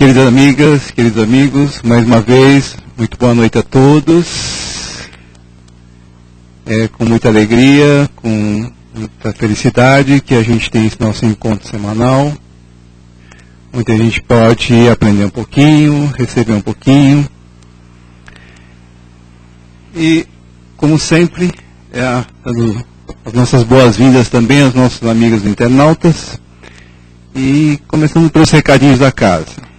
Queridas amigas, queridos amigos, mais uma vez, muito boa noite a todos. Com muita alegria, com muita felicidade que a gente tem esse nosso encontro semanal. Muita gente pode aprender um pouquinho, receber um pouquinho. E, como sempre, as nossas boas-vindas também aos nossos amigos internautas. E começando pelos recadinhos da casa.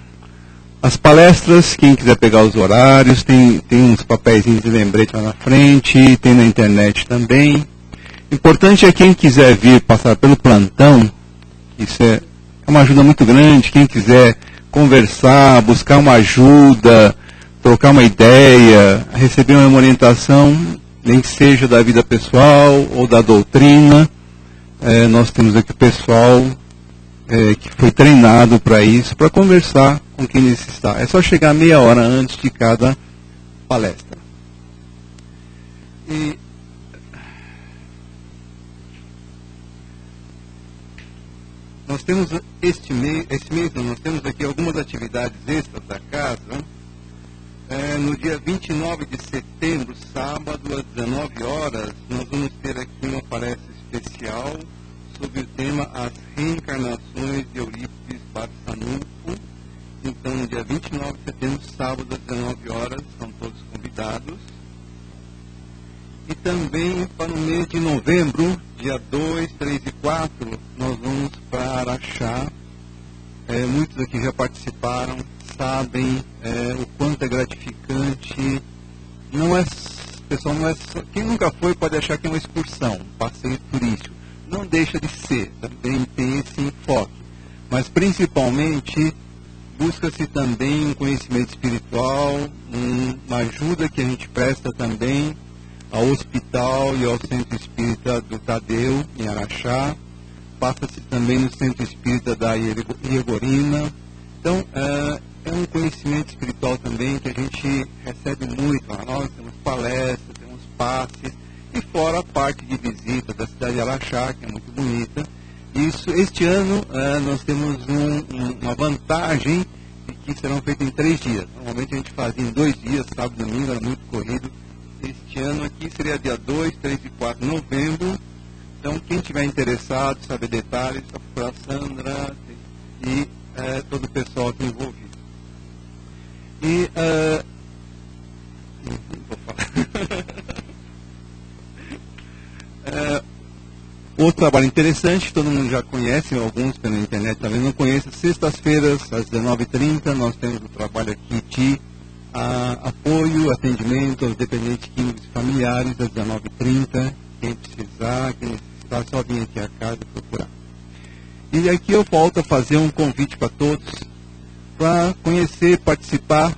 As palestras, quem quiser pegar os horários, tem uns papeizinhos de lembrete lá na frente, tem na internet também. Importante é quem quiser vir passar pelo plantão, isso é uma ajuda muito grande, quem quiser conversar, buscar uma ajuda, trocar uma ideia, receber uma orientação, nem que seja da vida pessoal ou da doutrina, nós temos aqui o pessoal que foi treinado para isso, para conversar com quem necessitar. É só chegar meia hora antes de cada palestra. E nós temos esse mês nós temos aqui algumas atividades extras da casa. No dia 29 de setembro, sábado, às 19 horas, nós vamos ter aqui uma palestra especial sobre o tema As Reencarnações de Eurípides Barçanufo. Então, no dia 29 de setembro, sábado, às 19 horas, são todos convidados. E também para o mês de novembro, dia 2, 3 e 4, nós vamos para Araxá. Muitos aqui já participaram, sabem o quanto é gratificante. Pessoal, não é só, quem nunca foi pode achar que é uma excursão, um passeio turístico. Não deixa de ser, também tem esse enfoque. Mas, principalmente, busca-se também um conhecimento espiritual, uma ajuda que a gente presta também ao hospital e ao Centro Espírita do Tadeu, em Araxá. Passa-se também no Centro Espírita da Iegorina. Então, é um conhecimento espiritual também que a gente recebe muito. Nós temos palestras, temos passes, e fora a parte de visita da cidade de Araxá, que é muito bonita. Este ano nós temos uma vantagem de que serão feitos em 3 dias. Normalmente a gente fazia em 2 dias, sábado e domingo, era muito corrido. Este ano aqui seria dia 2, 3 e 4 de novembro. Então, quem tiver interessado, saber detalhes, só procurar a Sandra e todo o pessoal aqui envolvido. E vou falar. Outro trabalho interessante, que todo mundo já conhece, alguns pela internet também não conhecem. Sextas-feiras, às 19h30, nós temos o trabalho aqui de apoio, atendimento aos dependentes químicos e familiares, às 19h30. Quem precisar, quem necessitar, só vir aqui à casa e procurar. E aqui eu volto a fazer um convite para todos, para conhecer, participar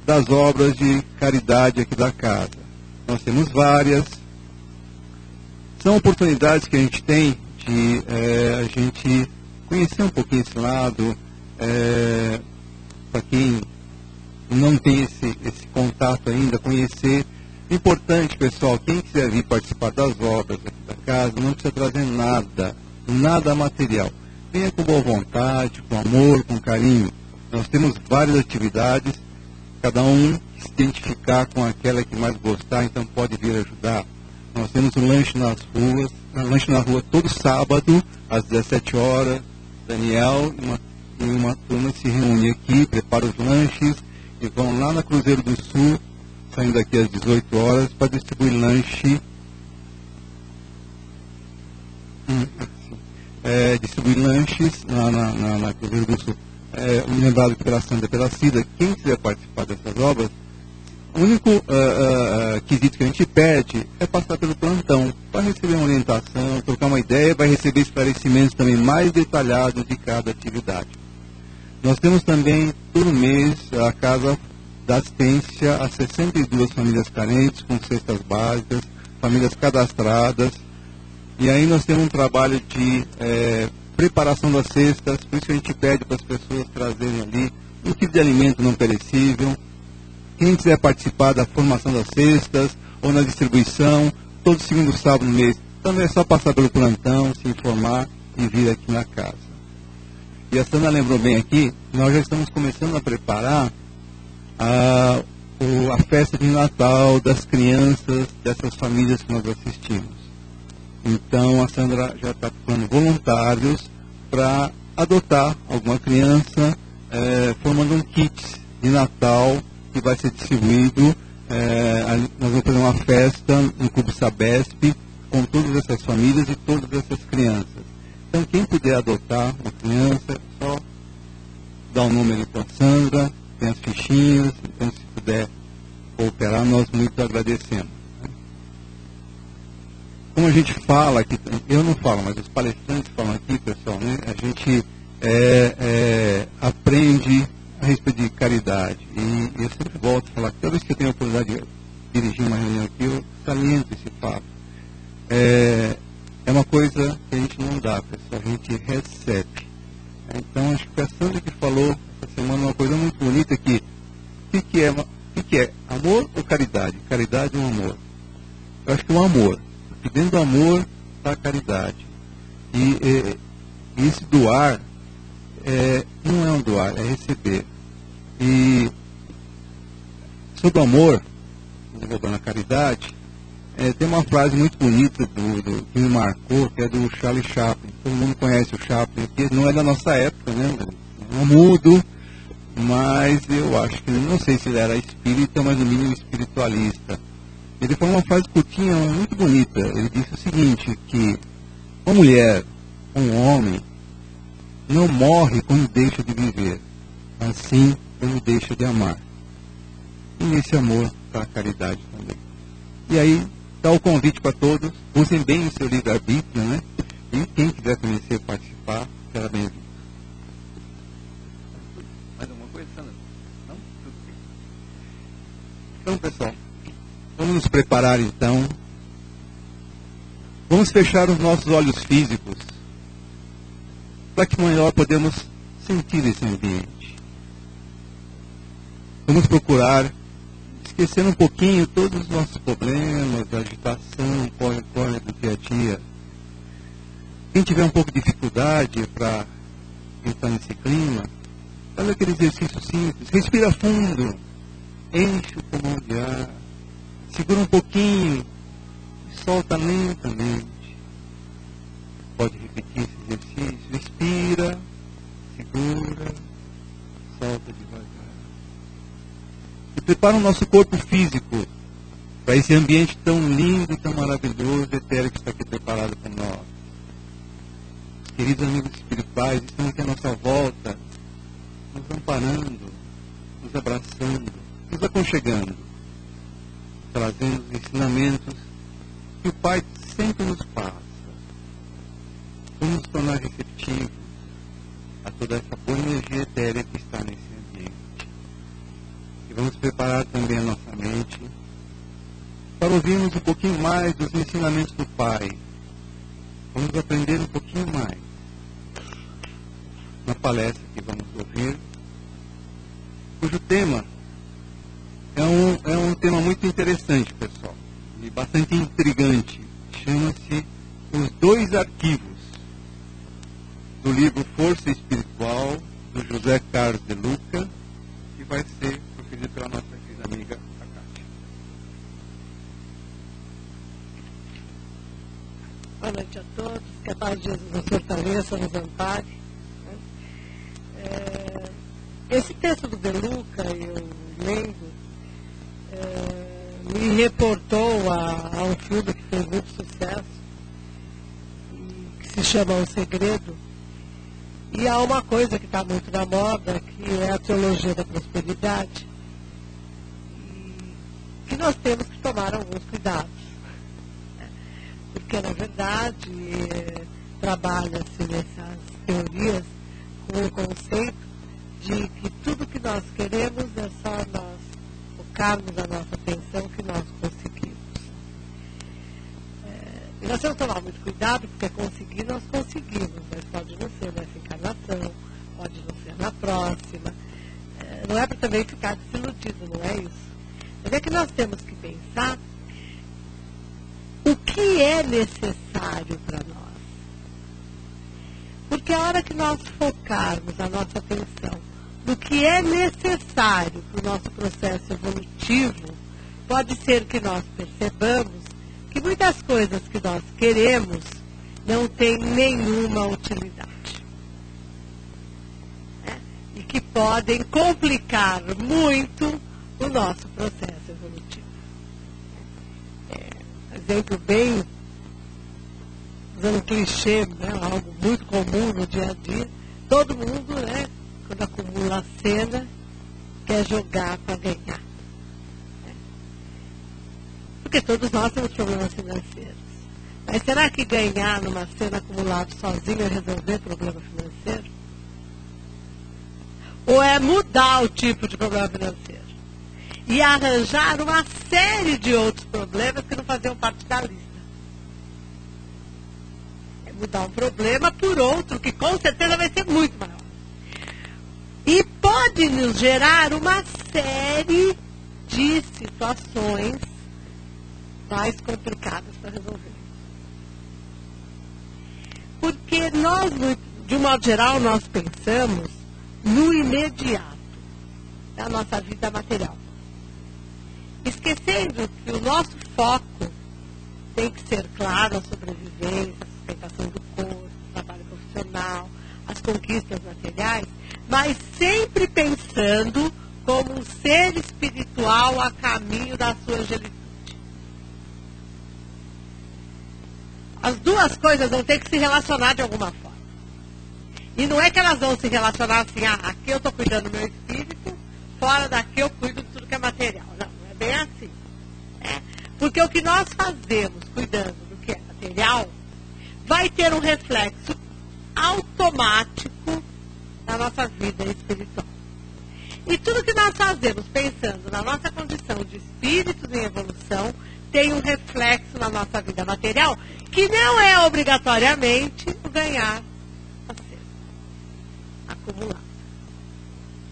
das obras de caridade aqui da casa. Nós temos várias. São oportunidades que a gente tem de a gente conhecer um pouquinho esse lado, para quem não tem esse contato ainda, conhecer. Importante, pessoal, quem quiser vir participar das obras aqui da casa, não precisa trazer nada material. Venha com boa vontade, com amor, com carinho. Nós temos várias atividades, cada um se identificar com aquela que mais gostar, então pode vir ajudar. Nós temos um lanche lanche na rua todo sábado, às 17 horas. Daniel e uma turma se reúne aqui, prepara os lanches e vão lá na Cruzeiro do Sul, saindo daqui às 18 horas, para distribuir lanche. Distribuir lanches na Cruzeiro do Sul. Lembrado que pela Sandra e pela Cida, quem quiser participar dessas obras, o único quesito que a gente pede é passar pelo plantão, para receber uma orientação, trocar uma ideia, vai receber esclarecimentos também mais detalhados de cada atividade. Nós temos também, todo mês, a Casa da Assistência a 62 famílias carentes, com cestas básicas, famílias cadastradas. E aí nós temos um trabalho de preparação das cestas, por isso a gente pede para as pessoas trazerem ali um tipo de alimento não perecível. Quem quiser participar da formação das cestas ou na distribuição, todo segundo sábado do mês, também é só passar pelo plantão, se informar e vir aqui na casa. E a Sandra lembrou bem aqui, nós já estamos começando a preparar a festa de Natal das crianças dessas famílias que nós assistimos. Então a Sandra já está procurando voluntários para adotar alguma criança, formando um kit de Natal que vai ser distribuído. Nós vamos fazer uma festa no Clube Sabesp com todas essas famílias e todas essas crianças. Então quem puder adotar uma criança, só dá o número para a Sandra, tem as fichinhas, então se puder cooperar, nós muito agradecemos. Como a gente fala aqui, eu não falo, mas os palestrantes falam aqui, pessoal, né? A gente aprende a respeito de caridade. E eu sempre volto a falar, toda vez que eu tenho a oportunidade de dirigir uma reunião aqui, eu saliento esse fato. É uma coisa que a gente não dá, pessoal, a gente recebe. Então, acho que a Sandra que falou essa semana uma coisa muito bonita que o que é amor ou caridade? Caridade ou amor? Eu acho que o amor. Porque dentro do amor está a caridade. E esse doar não é um doar, é receber. E sobre o amor, voltando à caridade, tem uma frase muito bonita que me marcou, que é do Charlie Chaplin. Todo mundo conhece o Chaplin, que não é da nossa época, né? Não mudo, mas eu acho que, não sei se ele era espírita, mas no mínimo espiritualista. Ele falou uma frase curtinha, muito bonita. Ele disse o seguinte, que uma mulher, um homem, não morre quando deixa de viver, assim quando deixa de amar. E nesse amor está a caridade também. E aí, dá o convite para todos, usem bem o seu livre-arbítrio, né? E quem quiser conhecer, participar, será bem-vindo. Mais alguma coisa, Sandra? Não? Tudo bem. Então, pessoal, vamos nos preparar então. Vamos fechar os nossos olhos físicos para que melhor podemos sentir esse ambiente. Vamos procurar esquecer um pouquinho todos os nossos problemas, a agitação, corre-corre do dia a dia. Quem tiver um pouco de dificuldade para entrar nesse clima, faz aquele exercício simples. Respira fundo, enche o pulmão de ar, segura um pouquinho e solta lentamente. Pode repetir esse exercício. Respira, segura, solta devagar. E prepara o nosso corpo físico para esse ambiente tão lindo, tão maravilhoso, etéreo que está aqui preparado para nós. Os queridos amigos espirituais estão aqui à nossa volta, nos amparando, nos abraçando, nos aconchegando, trazendo os ensinamentos que o Pai sempre nos passa. Vamos nos tornar receptivos a toda essa boa energia etérea que está nesse ambiente. E vamos preparar também a nossa mente para ouvirmos um pouquinho mais dos ensinamentos do Pai. Vamos aprender um pouquinho mais na palestra que vamos ouvir, cujo tema é um tema muito interessante, pessoal, e bastante intrigante. Chama-se Os Dois Arquivos, do livro Força Espiritual, do José Carlos de Luca, que vai ser proferido pela nossa querida amiga, a Kátia. Boa noite a todos, que a paz de Jesus nos fortaleça, nos ampare. Esse texto do De Luca, eu lendo, me reportou a um filme que fez muito sucesso, que se chama O Segredo. E há uma coisa que está muito na moda, que é a teologia da prosperidade, e que nós temos que tomar alguns cuidados. Porque, na verdade, trabalha-se nessas teorias com o conceito de que tudo que nós queremos é só nós focarmos a nossa atenção que nós conseguimos. E nós temos que tomar muito cuidado, porque conseguir nós conseguimos, mas pode não ser nessa encarnação, pode não ser na próxima. Não é para também ficar desiludido, não é isso. Mas é que nós temos que pensar o que é necessário para nós. Porque a hora que nós focarmos a nossa atenção no que é necessário para o nosso processo evolutivo, pode ser que nós percebamos que muitas coisas que nós queremos não têm nenhuma utilidade. E que podem complicar muito o nosso processo evolutivo. Exemplo bem, usando clichê, né, algo muito comum no dia a dia, todo mundo, né, quando acumula a cena, quer jogar para ganhar. Porque todos nós temos problemas financeiros. Mas será que ganhar numa cena acumulada sozinho é resolver problema financeiro? Ou é mudar o tipo de problema financeiro? E arranjar uma série de outros problemas que não faziam parte da lista. É mudar um problema por outro, que com certeza vai ser muito maior. E pode nos gerar uma série de situações mais complicadas para resolver. Porque nós, de um modo geral, nós pensamos no imediato da nossa vida material. Esquecendo que o nosso foco tem que ser, claro, a sobrevivência, a sustentação do corpo, o trabalho profissional, as conquistas materiais, mas sempre pensando como um ser espiritual a caminho da sua angelitude. As duas coisas vão ter que se relacionar de alguma forma. E não é que elas vão se relacionar assim, aqui eu estou cuidando do meu espírito, fora daqui eu cuido de tudo que é material. Não, não é bem assim. Porque o que nós fazemos cuidando do que é material vai ter um reflexo automático na nossa vida espiritual. E tudo que nós fazemos pensando na nossa condição de espíritos em evolução tem um reflexo na nossa vida material, que não é obrigatoriamente o ganhar a ser acumulado.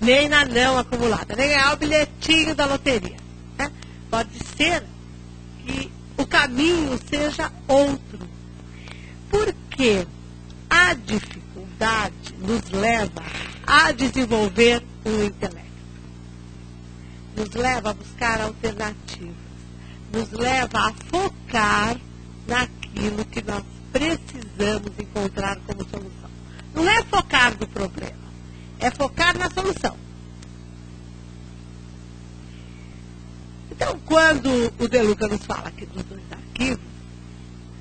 Nem na não acumulada, nem ganhar o bilhetinho da loteria. Né? Pode ser que o caminho seja outro. Porque a dificuldade nos leva a desenvolver um intelecto. Nos leva a buscar alternativas. Nos leva a focar naquilo que nós precisamos encontrar como solução. Não é focar no problema, é focar na solução. Então, quando o De Luca nos fala aqui dos dois arquivos,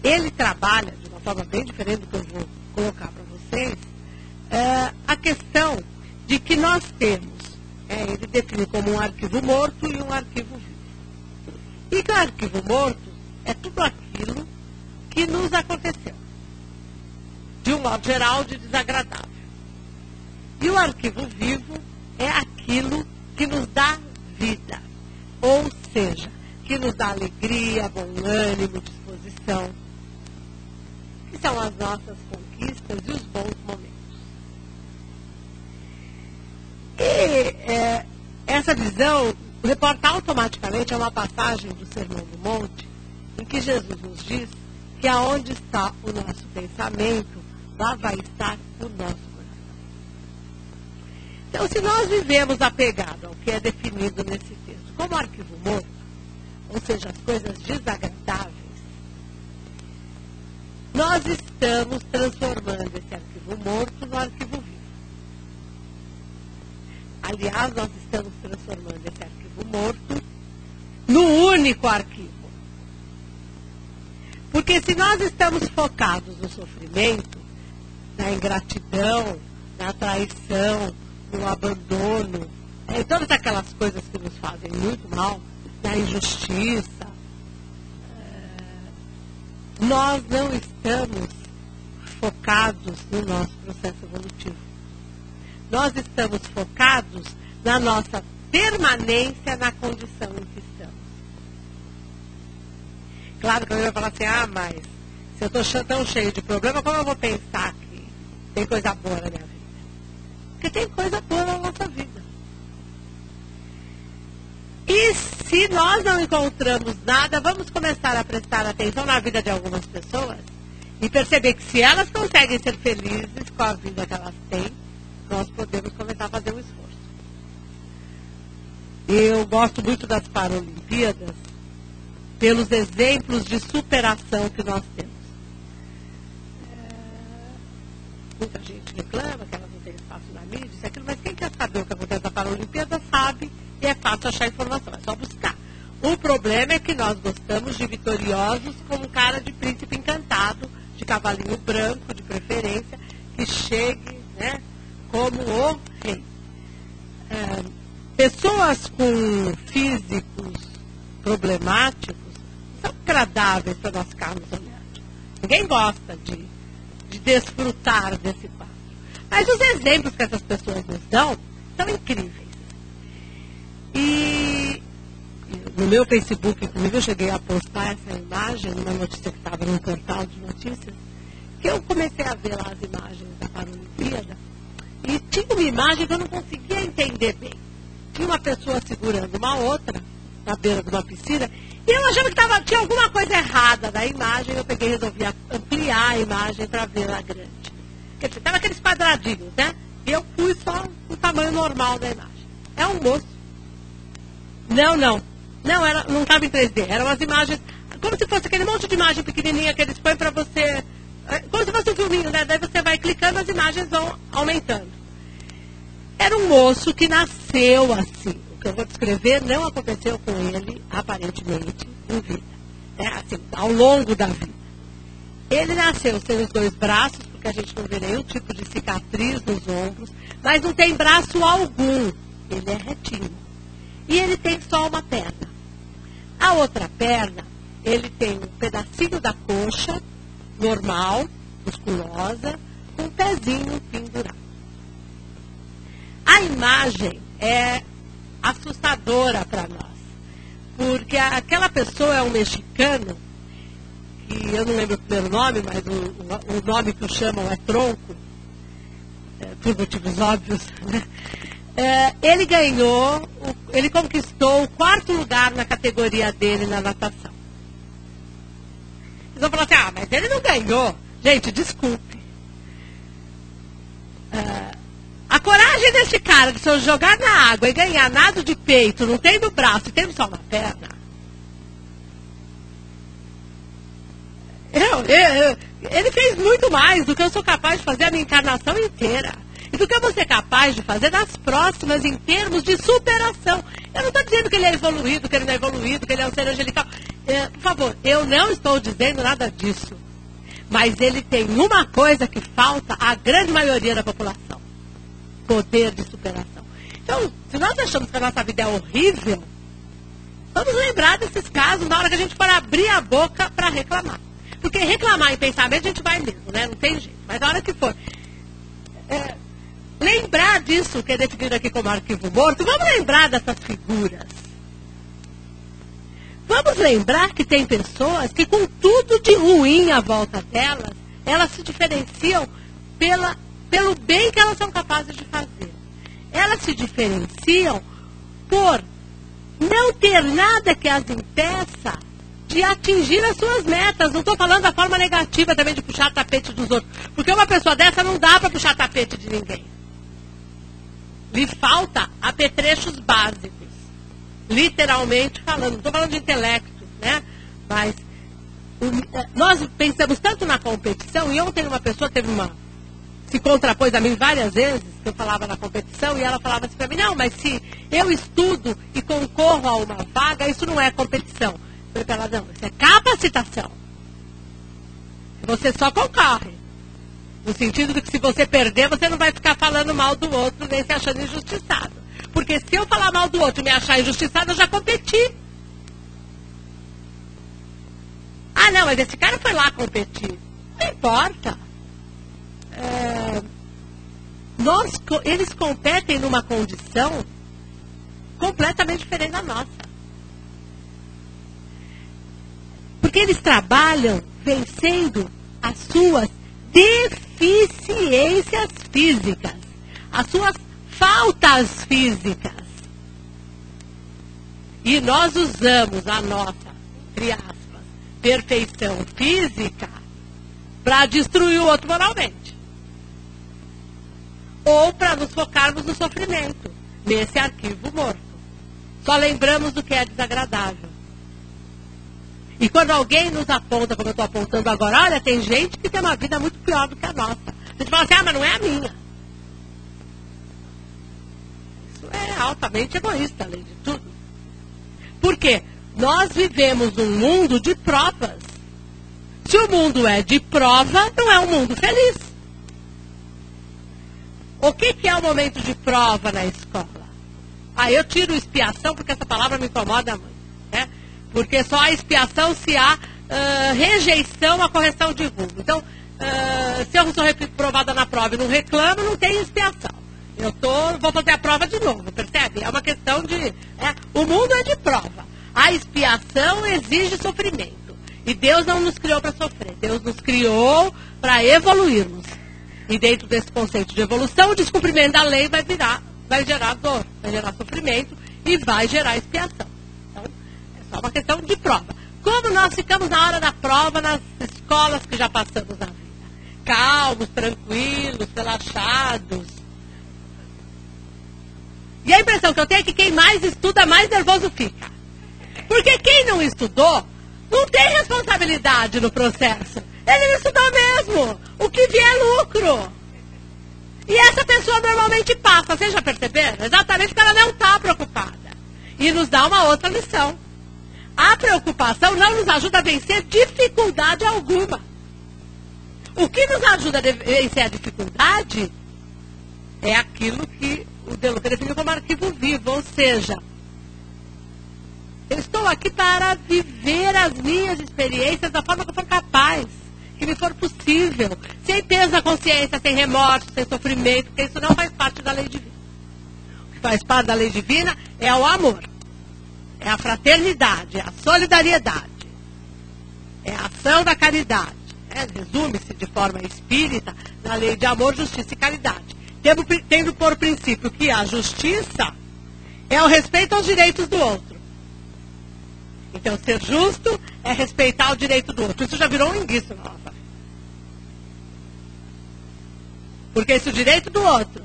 ele trabalha de uma forma bem diferente do que eu vou colocar para vocês, a questão de que nós temos, ele define como um arquivo morto e um arquivo vivo. E que o arquivo morto é tudo aquilo que nos aconteceu, de um modo geral, de desagradável. E o arquivo vivo é aquilo que nos dá vida, ou seja, que nos dá alegria, bom ânimo, disposição, que são as nossas conquistas e os bons momentos. E essa visão reporta automaticamente a uma passagem do Sermão do Monte, em que Jesus nos diz que aonde está o nosso pensamento, lá vai estar o nosso coração. Então, se nós vivemos apegado ao que é definido nesse texto como arquivo morto, ou seja, as coisas desagradáveis, nós estamos transformando esse arquivo morto no arquivo vivo. Aliás, nós estamos transformando esse arquivo morto no único arquivo. Porque se nós estamos focados no sofrimento, na ingratidão, na traição, no abandono, em todas aquelas coisas que nos fazem muito mal, na injustiça, nós não estamos focados no nosso processo evolutivo. Nós estamos focados na nossa permanência na condição em que estamos. Claro que eu ia falar assim, mas se eu estou tão cheio de problema, como eu vou pensar que tem coisa boa na minha vida? Porque tem coisa boa na nossa vida. E se nós não encontramos nada, vamos começar a prestar atenção na vida de algumas pessoas E perceber que se elas conseguem ser felizes com a vida que elas têm, nós podemos começar a fazer um esforço. Eu gosto muito das Paralimpíadas pelos exemplos de superação que nós temos. Muita gente reclama que elas não têm espaço na mídia, isso e aquilo, mas quem quer saber o que acontece na Paralimpíada sabe e é fácil achar informação, é só buscar. O problema é que nós gostamos de vitoriosos com cara de príncipe encantado, de cavalinho branco, de preferência, que chegue, né, como o rei. Pessoas com físicos problemáticos são agradáveis para nós ficarmos olhando. Ninguém gosta de desfrutar desse quadro. Mas os exemplos que essas pessoas nos dão são incríveis. E no meu Facebook, inclusive, eu cheguei a postar essa imagem, numa notícia que estava num portal de notícias, que eu comecei a ver lá as imagens da Paralimpíada, e tinha uma imagem que eu não conseguia entender bem. Tinha uma pessoa segurando uma outra, na beira de uma piscina, e eu achava que tinha alguma coisa errada na imagem, eu peguei e resolvi ampliar a imagem para ver-la grande. Quer dizer, estava aqueles quadradinhos, né? E eu fui só no tamanho normal da imagem. É um moço. Não, não estava em 3D, eram as imagens, como se fosse aquele monte de imagem pequenininha que eles põem para você, como se fosse um filminho, né? Daí você vai clicando, as imagens vão aumentando. Era um moço que nasceu assim. O que eu vou descrever não aconteceu com ele, aparentemente, em vida. Assim, ao longo da vida. Ele nasceu sem os 2 braços, porque a gente não vê nenhum tipo de cicatriz nos ombros, mas não tem braço algum. Ele é retinho. E ele tem só uma perna. A outra perna, ele tem um pedacinho da coxa, normal, musculosa, com um pezinho pendurado. A imagem é assustadora para nós, porque aquela pessoa é um mexicano, que eu não lembro o primeiro nome, mas o nome que o chamam é Tronco, por motivos óbvios, né? Ele conquistou o 4º lugar na categoria dele na natação. Eles vão falar assim, mas ele não ganhou. Gente, desculpe. A coragem desse cara de se jogar na água e ganhar nado de peito, não tendo braço e tendo só uma perna. Ele fez muito mais do que eu sou capaz de fazer a minha encarnação inteira. E do que eu vou ser capaz de fazer nas próximas em termos de superação. Eu não estou dizendo que ele é evoluído, que ele não é evoluído, que ele é um ser angelical. Por favor, eu não estou dizendo nada disso. Mas ele tem uma coisa que falta à grande maioria da população. Poder de superação. Então, se nós achamos que a nossa vida é horrível, vamos lembrar desses casos na hora que a gente for abrir a boca para reclamar. Porque reclamar em pensamento a gente vai mesmo, né? Não tem jeito. Mas na hora que for lembrar disso, que é definido aqui como arquivo morto, vamos lembrar dessas figuras. Vamos lembrar que tem pessoas que com tudo de ruim à volta delas, elas se diferenciam pelo bem que elas são capazes de fazer. Elas se diferenciam por não ter nada que as impeça de atingir as suas metas. Não estou falando da forma negativa também de puxar tapete dos outros. Porque uma pessoa dessa não dá para puxar tapete de ninguém. Lhe falta apetrechos básicos. Literalmente falando. Não estou falando de intelecto, né? Mas nós pensamos tanto na competição, e ontem uma pessoa se contrapôs a mim várias vezes, que eu falava na competição, e ela falava assim para mim, não, mas se eu estudo e concorro a uma vaga, isso não é competição. Eu falei para ela, não, isso é capacitação. Você só concorre. No sentido de que se você perder, você não vai ficar falando mal do outro, nem se achando injustiçado. Porque se eu falar mal do outro e me achar injustiçado, eu já competi. Ah, não, mas esse cara foi lá competir. Não importa. Eles competem numa condição completamente diferente da nossa. Porque eles trabalham vencendo as suas deficiências físicas, as suas faltas físicas. E nós usamos a nossa, entre aspas, perfeição física para destruir o outro moralmente. Ou para nos focarmos no sofrimento, nesse arquivo morto. Só lembramos do que é desagradável. E quando alguém nos aponta, como eu estou apontando agora, olha, tem gente que tem uma vida muito pior do que a nossa. A gente fala assim, mas não é a minha. Isso é altamente egoísta, além de tudo. Por quê? Nós vivemos um mundo de provas. Se o mundo é de prova, não é um mundo feliz. O que é o momento de prova na escola? Eu tiro expiação porque essa palavra me incomoda muito, né? Porque só há expiação se há rejeição à correção de rumo. Então, se eu sou reprovada na prova e não reclamo, não tem expiação. Vou fazer a prova de novo, percebe? É uma questão de... o mundo é de prova. A expiação exige sofrimento. E Deus não nos criou para sofrer. Deus nos criou para evoluirmos. E dentro desse conceito de evolução, o descumprimento da lei vai gerar dor, vai gerar sofrimento e vai gerar expiação. Então, é só uma questão de prova. Como nós ficamos na hora da prova nas escolas que já passamos na vida? Calmos, tranquilos, relaxados. E a impressão que eu tenho é que quem mais estuda, mais nervoso fica. Porque quem não estudou, não tem responsabilidade no processo. Ele não estudou mesmo. O que vier é lucro. E essa pessoa normalmente passa, vocês já perceberam? Exatamente porque ela não está preocupada. E nos dá uma outra lição. A preocupação não nos ajuda a vencer dificuldade alguma. O que nos ajuda a vencer a dificuldade é aquilo que o De Luca definiu como arquivo vivo, ou seja, eu estou aqui para viver as minhas experiências da forma que eu for capaz, que me for possível, sem peso na consciência, sem remorso, sem sofrimento, porque isso não faz parte da lei divina. O que faz parte da lei divina é o amor, é a fraternidade, é a solidariedade, é a ação da caridade. Resume-se de forma espírita na lei de amor, justiça e caridade. Tendo por princípio que a justiça é o respeito aos direitos do outro. Então, ser justo é respeitar o direito do outro. Isso já virou um enguiço na nossa vida. Porque se o direito do outro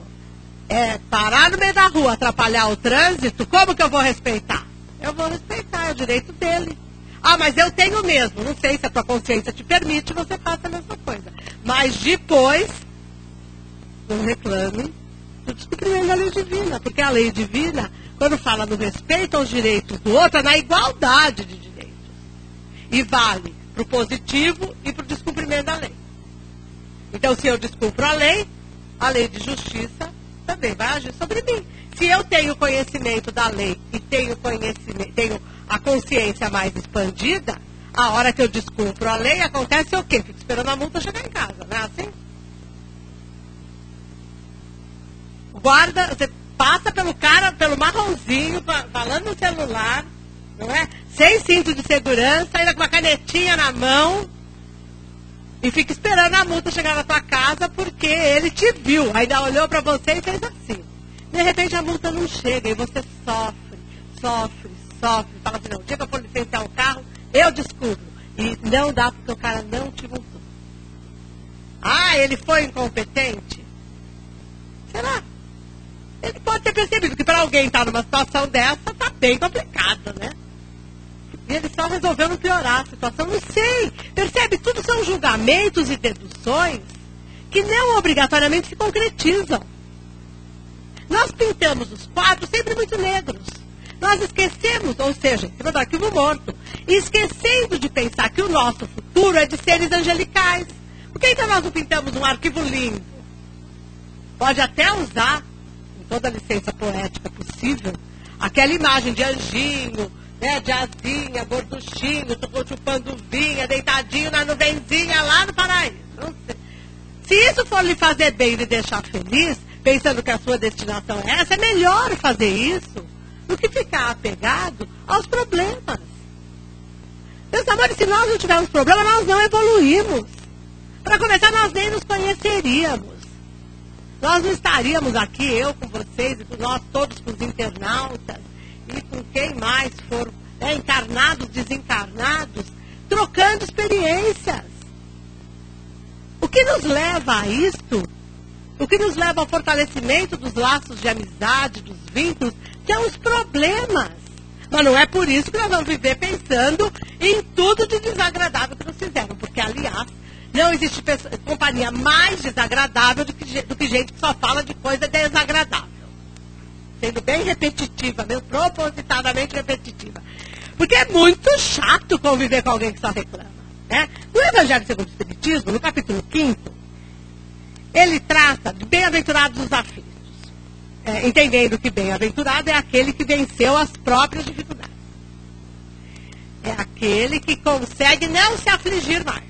é parar no meio da rua, atrapalhar o trânsito, como que eu vou respeitar? Eu vou respeitar, é o direito dele. Mas eu tenho mesmo. Não sei se a tua consciência te permite, você faça a mesma coisa. Mas depois, não reclame do descumprimento da lei divina. Porque a lei divina, quando fala no respeito aos direitos do outro, é na igualdade de direitos. E vale para o positivo e para o descumprimento da lei. Então, se eu descumpro a lei de justiça também vai agir sobre mim. Se eu tenho conhecimento da lei e tenho a consciência mais expandida, a hora que eu descumpro a lei, acontece o quê? Fico esperando a multa chegar em casa, não é assim? Guarda, você passa pelo marronzinho, falando no celular, não é? Sem cinto de segurança, ainda com uma canetinha na mão, e fica esperando a multa chegar na tua casa porque ele te viu, ainda olhou para você e fez assim. De repente a multa não chega e você sofre. Fala assim, não, o dia que eu for licenciar o carro, eu descubro. E não dá porque o cara não te multou. Ele foi incompetente? Será? Ele pode ter percebido que para alguém estar numa situação dessa, está bem complicado, né? E ele só resolveu não piorar a situação. Não sei. Percebe? Tudo são julgamentos e deduções que não obrigatoriamente se concretizam. Nós pintamos os quadros sempre muito negros. Nós esquecemos, ou seja, em cima do arquivo morto, esquecendo de pensar que o nosso futuro é de seres angelicais. Por que então nós não pintamos um arquivo lindo? Pode até usar, com toda a licença poética possível, aquela imagem de anjinho, né, de asinha, gorduchinho, chupando vinha, deitadinho na nuvenzinha lá no paraíso. Não sei. Se isso for lhe fazer bem e lhe deixar feliz, pensando que a sua destinação é essa, é melhor fazer isso do que ficar apegado aos problemas. Meus amores, se nós não tivermos problema, nós não evoluímos. Para começar, nós nem nos conheceríamos. Nós não estaríamos aqui, eu com vocês, e com nós todos, com os internautas, e com quem mais for, encarnados, desencarnados, trocando experiências. que nos leva a isto, o que nos leva ao fortalecimento dos laços de amizade, dos vínculos, são os problemas. Mas não é por isso que nós vamos viver pensando em tudo de desagradável que nos fizeram. Porque, aliás, não existe companhia mais desagradável do que gente que só fala de coisa desagradável. Sendo bem repetitiva, mesmo propositadamente repetitiva. Porque é muito chato conviver com alguém que só reclama. Né? No Evangelho segundo o Espiritismo, no capítulo 5º, ele trata de bem-aventurados os aflitos. Entendendo que bem-aventurado é aquele que venceu as próprias dificuldades. É aquele que consegue não se afligir mais.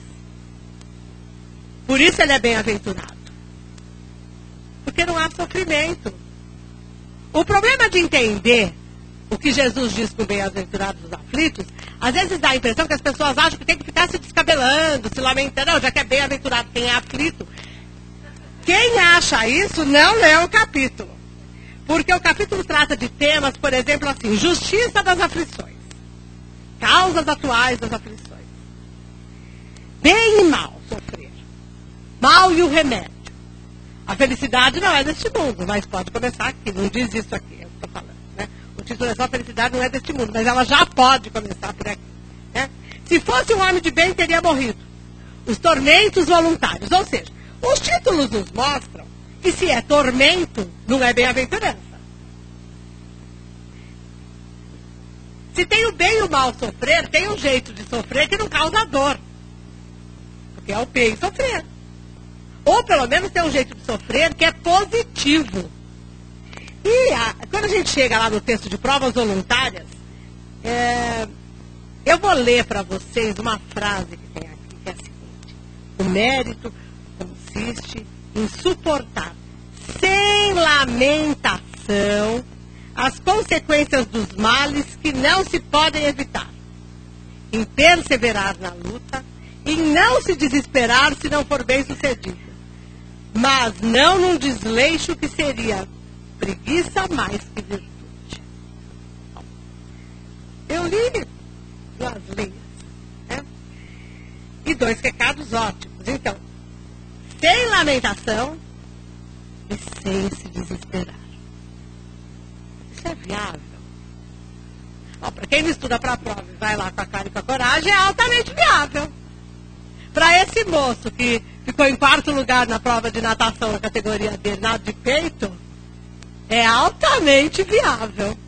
Por isso ele é bem-aventurado. Porque não há sofrimento. O problema de entender o que Jesus diz com bem-aventurados os aflitos, às vezes dá a impressão que as pessoas acham que tem que ficar se descabelando, se lamentando. Não, já que é bem-aventurado quem é aflito. Quem acha isso não lê o capítulo. Porque o capítulo trata de temas, por exemplo, assim, justiça das aflições, causas atuais das aflições, bem e mal, sofrer, mal e o remédio. A felicidade não é deste mundo, mas pode começar aqui, não diz isso aqui, é o que eu estou falando. Né? O título é só a felicidade não é deste mundo, mas ela já pode começar por aqui. Né? Se fosse um homem de bem, teria morrido. Os tormentos voluntários, ou seja, os títulos nos mostram que se é tormento, não é bem-aventurança. Se tem o bem e o mal sofrer, tem um jeito de sofrer que não causa dor. Porque é o bem sofrer. Ou pelo menos tem um jeito de sofrer que é positivo. E quando a gente chega lá no texto de provas voluntárias, eu vou ler para vocês uma frase que tem aqui, que é a seguinte: o mérito consiste em suportar sem lamentação as consequências dos males que não se podem evitar, em perseverar na luta, em não se desesperar se não for bem sucedido, mas não num desleixo que seria preguiça mais que virtude. Eu li duas linhas, né? E 2 recados ótimos. Então, sem lamentação e sem se desesperar. Isso é viável. Para quem não estuda para a prova e vai lá com a cara e com a coragem, é altamente viável. Para esse moço que ficou em 4º lugar na prova de natação na categoria D, nado de peito, é altamente viável.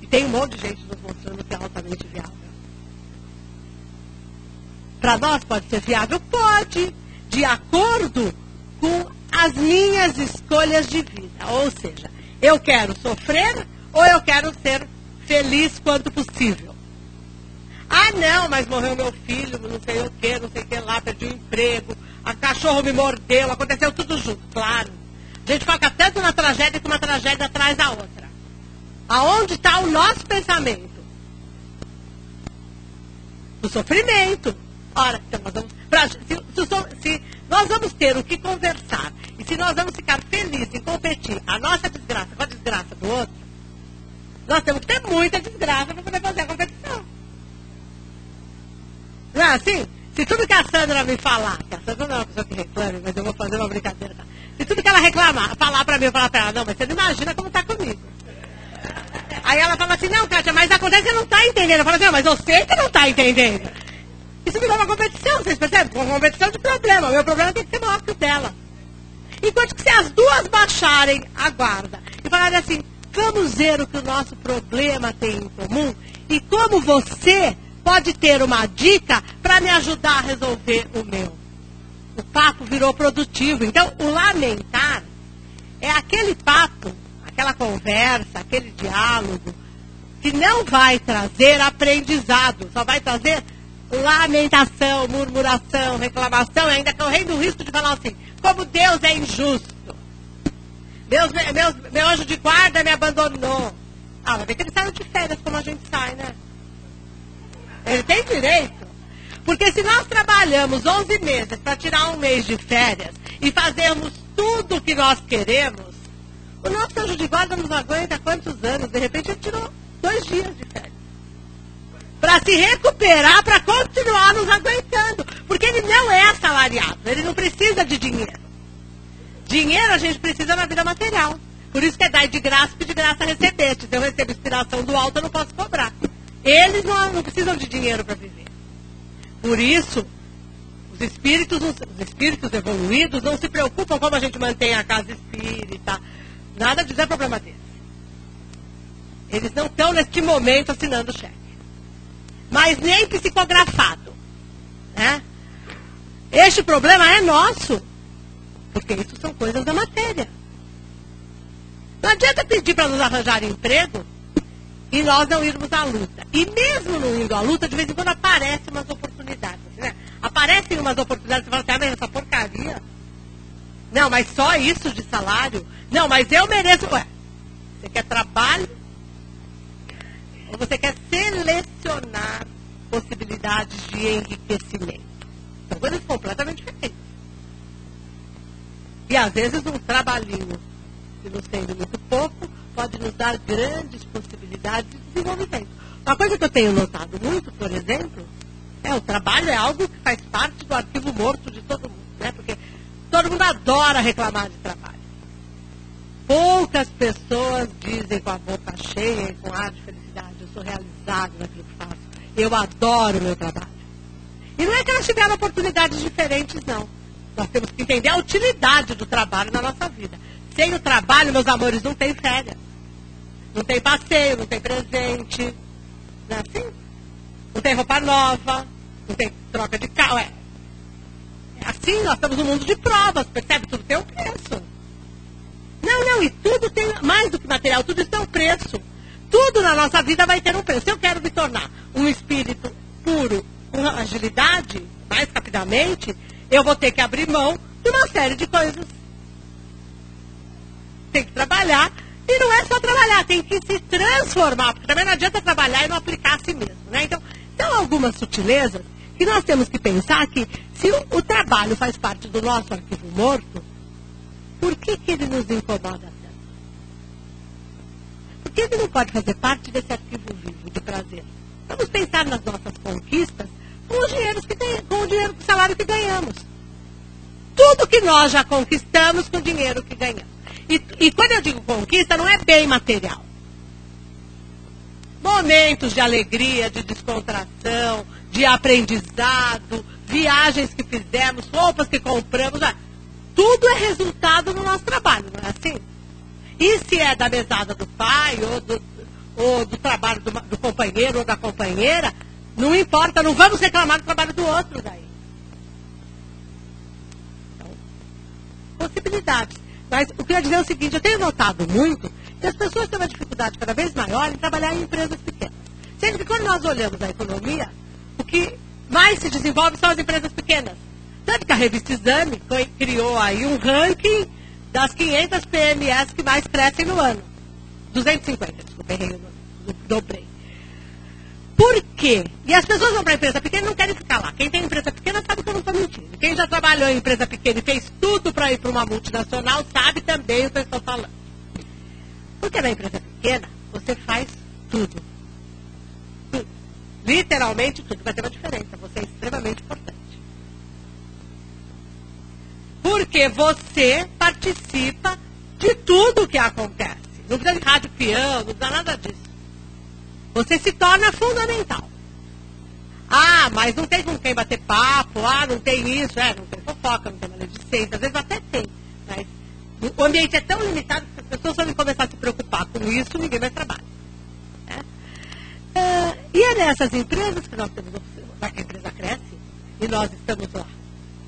E tem um monte de gente nos mostrando que é altamente viável. Para nós pode ser viável? Pode, de acordo com as minhas escolhas de vida. Ou seja, eu quero sofrer ou eu quero ser feliz quanto possível. Ah, não, mas morreu meu filho, não sei o que lá, perdi o emprego, a cachorro me mordeu, aconteceu tudo junto, claro. A gente foca tanto na tragédia que uma tragédia atrás da outra. Aonde está o nosso pensamento? O sofrimento. Ora, então se nós vamos ter o que conversar e se nós vamos ficar felizes em competir a nossa desgraça com a desgraça do outro, nós temos que ter muita desgraça para poder fazer a competição. Não é assim? Se tudo que a Sandra me falar, que a Sandra não é uma pessoa que reclame, mas eu vou fazer uma brincadeira, tá? Se tudo que ela reclamar, falar para mim, eu falar para ela, não, mas você não imagina como está comigo. Aí ela fala assim, não, Kátia, mas acontece que você não está entendendo. Eu falo assim, não, mas eu sei que não está entendendo. Isso virou uma competição, vocês percebem? Uma competição de problema. O meu problema tem que ser maior que o dela. Enquanto que se as duas baixarem a guarda e falarem assim, vamos ver o que o nosso problema tem em comum e como você pode ter uma dica para me ajudar a resolver o meu. O papo virou produtivo. Então, o lamentar é aquele papo, aquela conversa, aquele diálogo que não vai trazer aprendizado, só vai trazer lamentação, murmuração, reclamação, ainda correndo o risco de falar assim, como Deus é injusto. Meu anjo de guarda me abandonou. Ah, vai ver que ele saiu de férias como a gente sai, né? Ele tem direito. Porque se nós trabalhamos 11 meses para tirar um mês de férias e fazermos tudo o que nós queremos, o nosso anjo de guarda nos aguenta quantos anos? De repente ele tirou 2 dias de férias. Para se recuperar, para continuar nos aguentando. Porque Porque ele não é assalariado, ele não precisa de dinheiro. Dinheiro a gente precisa na vida material. Por isso que é dar de graça e de graça receber. Se eu recebo inspiração do alto, eu não posso cobrar. Eles não precisam de dinheiro para viver. Por isso, os espíritos evoluídos não se preocupam como a gente mantém a casa espírita. Nada disso é problema deles. Eles não estão neste momento assinando cheque. Mas nem psicografado. Né? Este problema é nosso. Porque isso são coisas da matéria. Não adianta pedir para nos arranjar emprego e nós não irmos à luta. E mesmo não indo à luta, de vez em quando aparecem umas oportunidades. Né? Aparecem umas oportunidades, você fala assim, mas essa porcaria. Não, mas só isso de salário? Não, mas eu mereço. Ué, você quer trabalho? Ou você quer selecionar possibilidades de enriquecimento? São coisas completamente diferentes. E às vezes um trabalhinho, se nos sendo muito pouco, pode nos dar grandes possibilidades de desenvolvimento. Uma coisa que eu tenho notado muito, por exemplo, o trabalho é algo que faz parte do arquivo morto de todo mundo, né? Porque todo mundo adora reclamar de trabalho. Poucas pessoas dizem com a boca cheia e com ar de felicidade, eu sou realizado naquilo que faço, eu adoro o meu trabalho. E não é que elas tiveram oportunidades diferentes, não. Nós temos que entender a utilidade do trabalho na nossa vida. Sem o trabalho, meus amores, não tem férias. Não tem passeio, não tem presente. Não é assim? Não tem roupa nova, não tem troca de carro. É assim, nós estamos num mundo de provas, percebe? Tudo tem um preço. Não, e tudo tem, mais do que material, tudo isso tem um preço. Tudo na nossa vida vai ter um preço. Se eu quero me tornar um espírito puro, com agilidade, mais rapidamente, eu vou ter que abrir mão de uma série de coisas. Tem que trabalhar, e não é só trabalhar, tem que se transformar, porque também não adianta trabalhar e não aplicar a si mesmo. Né? Então, são algumas sutilezas que nós temos que pensar que, se o trabalho faz parte do nosso arquivo morto, por que ele nos incomoda tanto? Por que ele não pode fazer parte desse arquivo vivo de prazer? Vamos pensar nas nossas conquistas com o dinheiro, com o salário que ganhamos. Tudo que nós já conquistamos com o dinheiro que ganhamos. E quando eu digo conquista, não é bem material. Momentos de alegria, de descontração, de aprendizado, viagens que fizemos, roupas que compramos. Tudo é resultado do nosso trabalho, não é assim? E se é da mesada do pai, ou do trabalho do companheiro ou da companheira, não importa, não vamos reclamar do trabalho do outro daí. Então, possibilidades. Mas o que eu ia dizer é o seguinte, eu tenho notado muito que as pessoas têm uma dificuldade cada vez maior em trabalhar em empresas pequenas. Sendo que quando nós olhamos a economia, o que mais se desenvolve são as empresas pequenas. Tanto que a revista Exame criou aí um ranking das 500 PMEs que mais crescem no ano. 250, desculpa, errei, dobrei. Por quê? E as pessoas vão para a empresa pequena e não querem ficar lá. Quem tem empresa pequena sabe que eu não estou mentindo. Quem já trabalhou em empresa pequena e fez tudo para ir para uma multinacional sabe também o que eu estou falando. Porque na empresa pequena você faz tudo. Tudo. Literalmente tudo. Vai ter uma diferença. Você é extremamente importante. Porque você participa de tudo que acontece. Não precisa de rádio peão, não precisa nada disso. Você se torna fundamental. Ah, mas não tem com quem bater papo, não tem isso, não tem fofoca, não tem maledicência, às vezes até tem. Mas o ambiente é tão limitado que as pessoas vão começar a se preocupar com isso, ninguém mais trabalha. E é nessas empresas que nós temos a empresa cresce e nós estamos lá.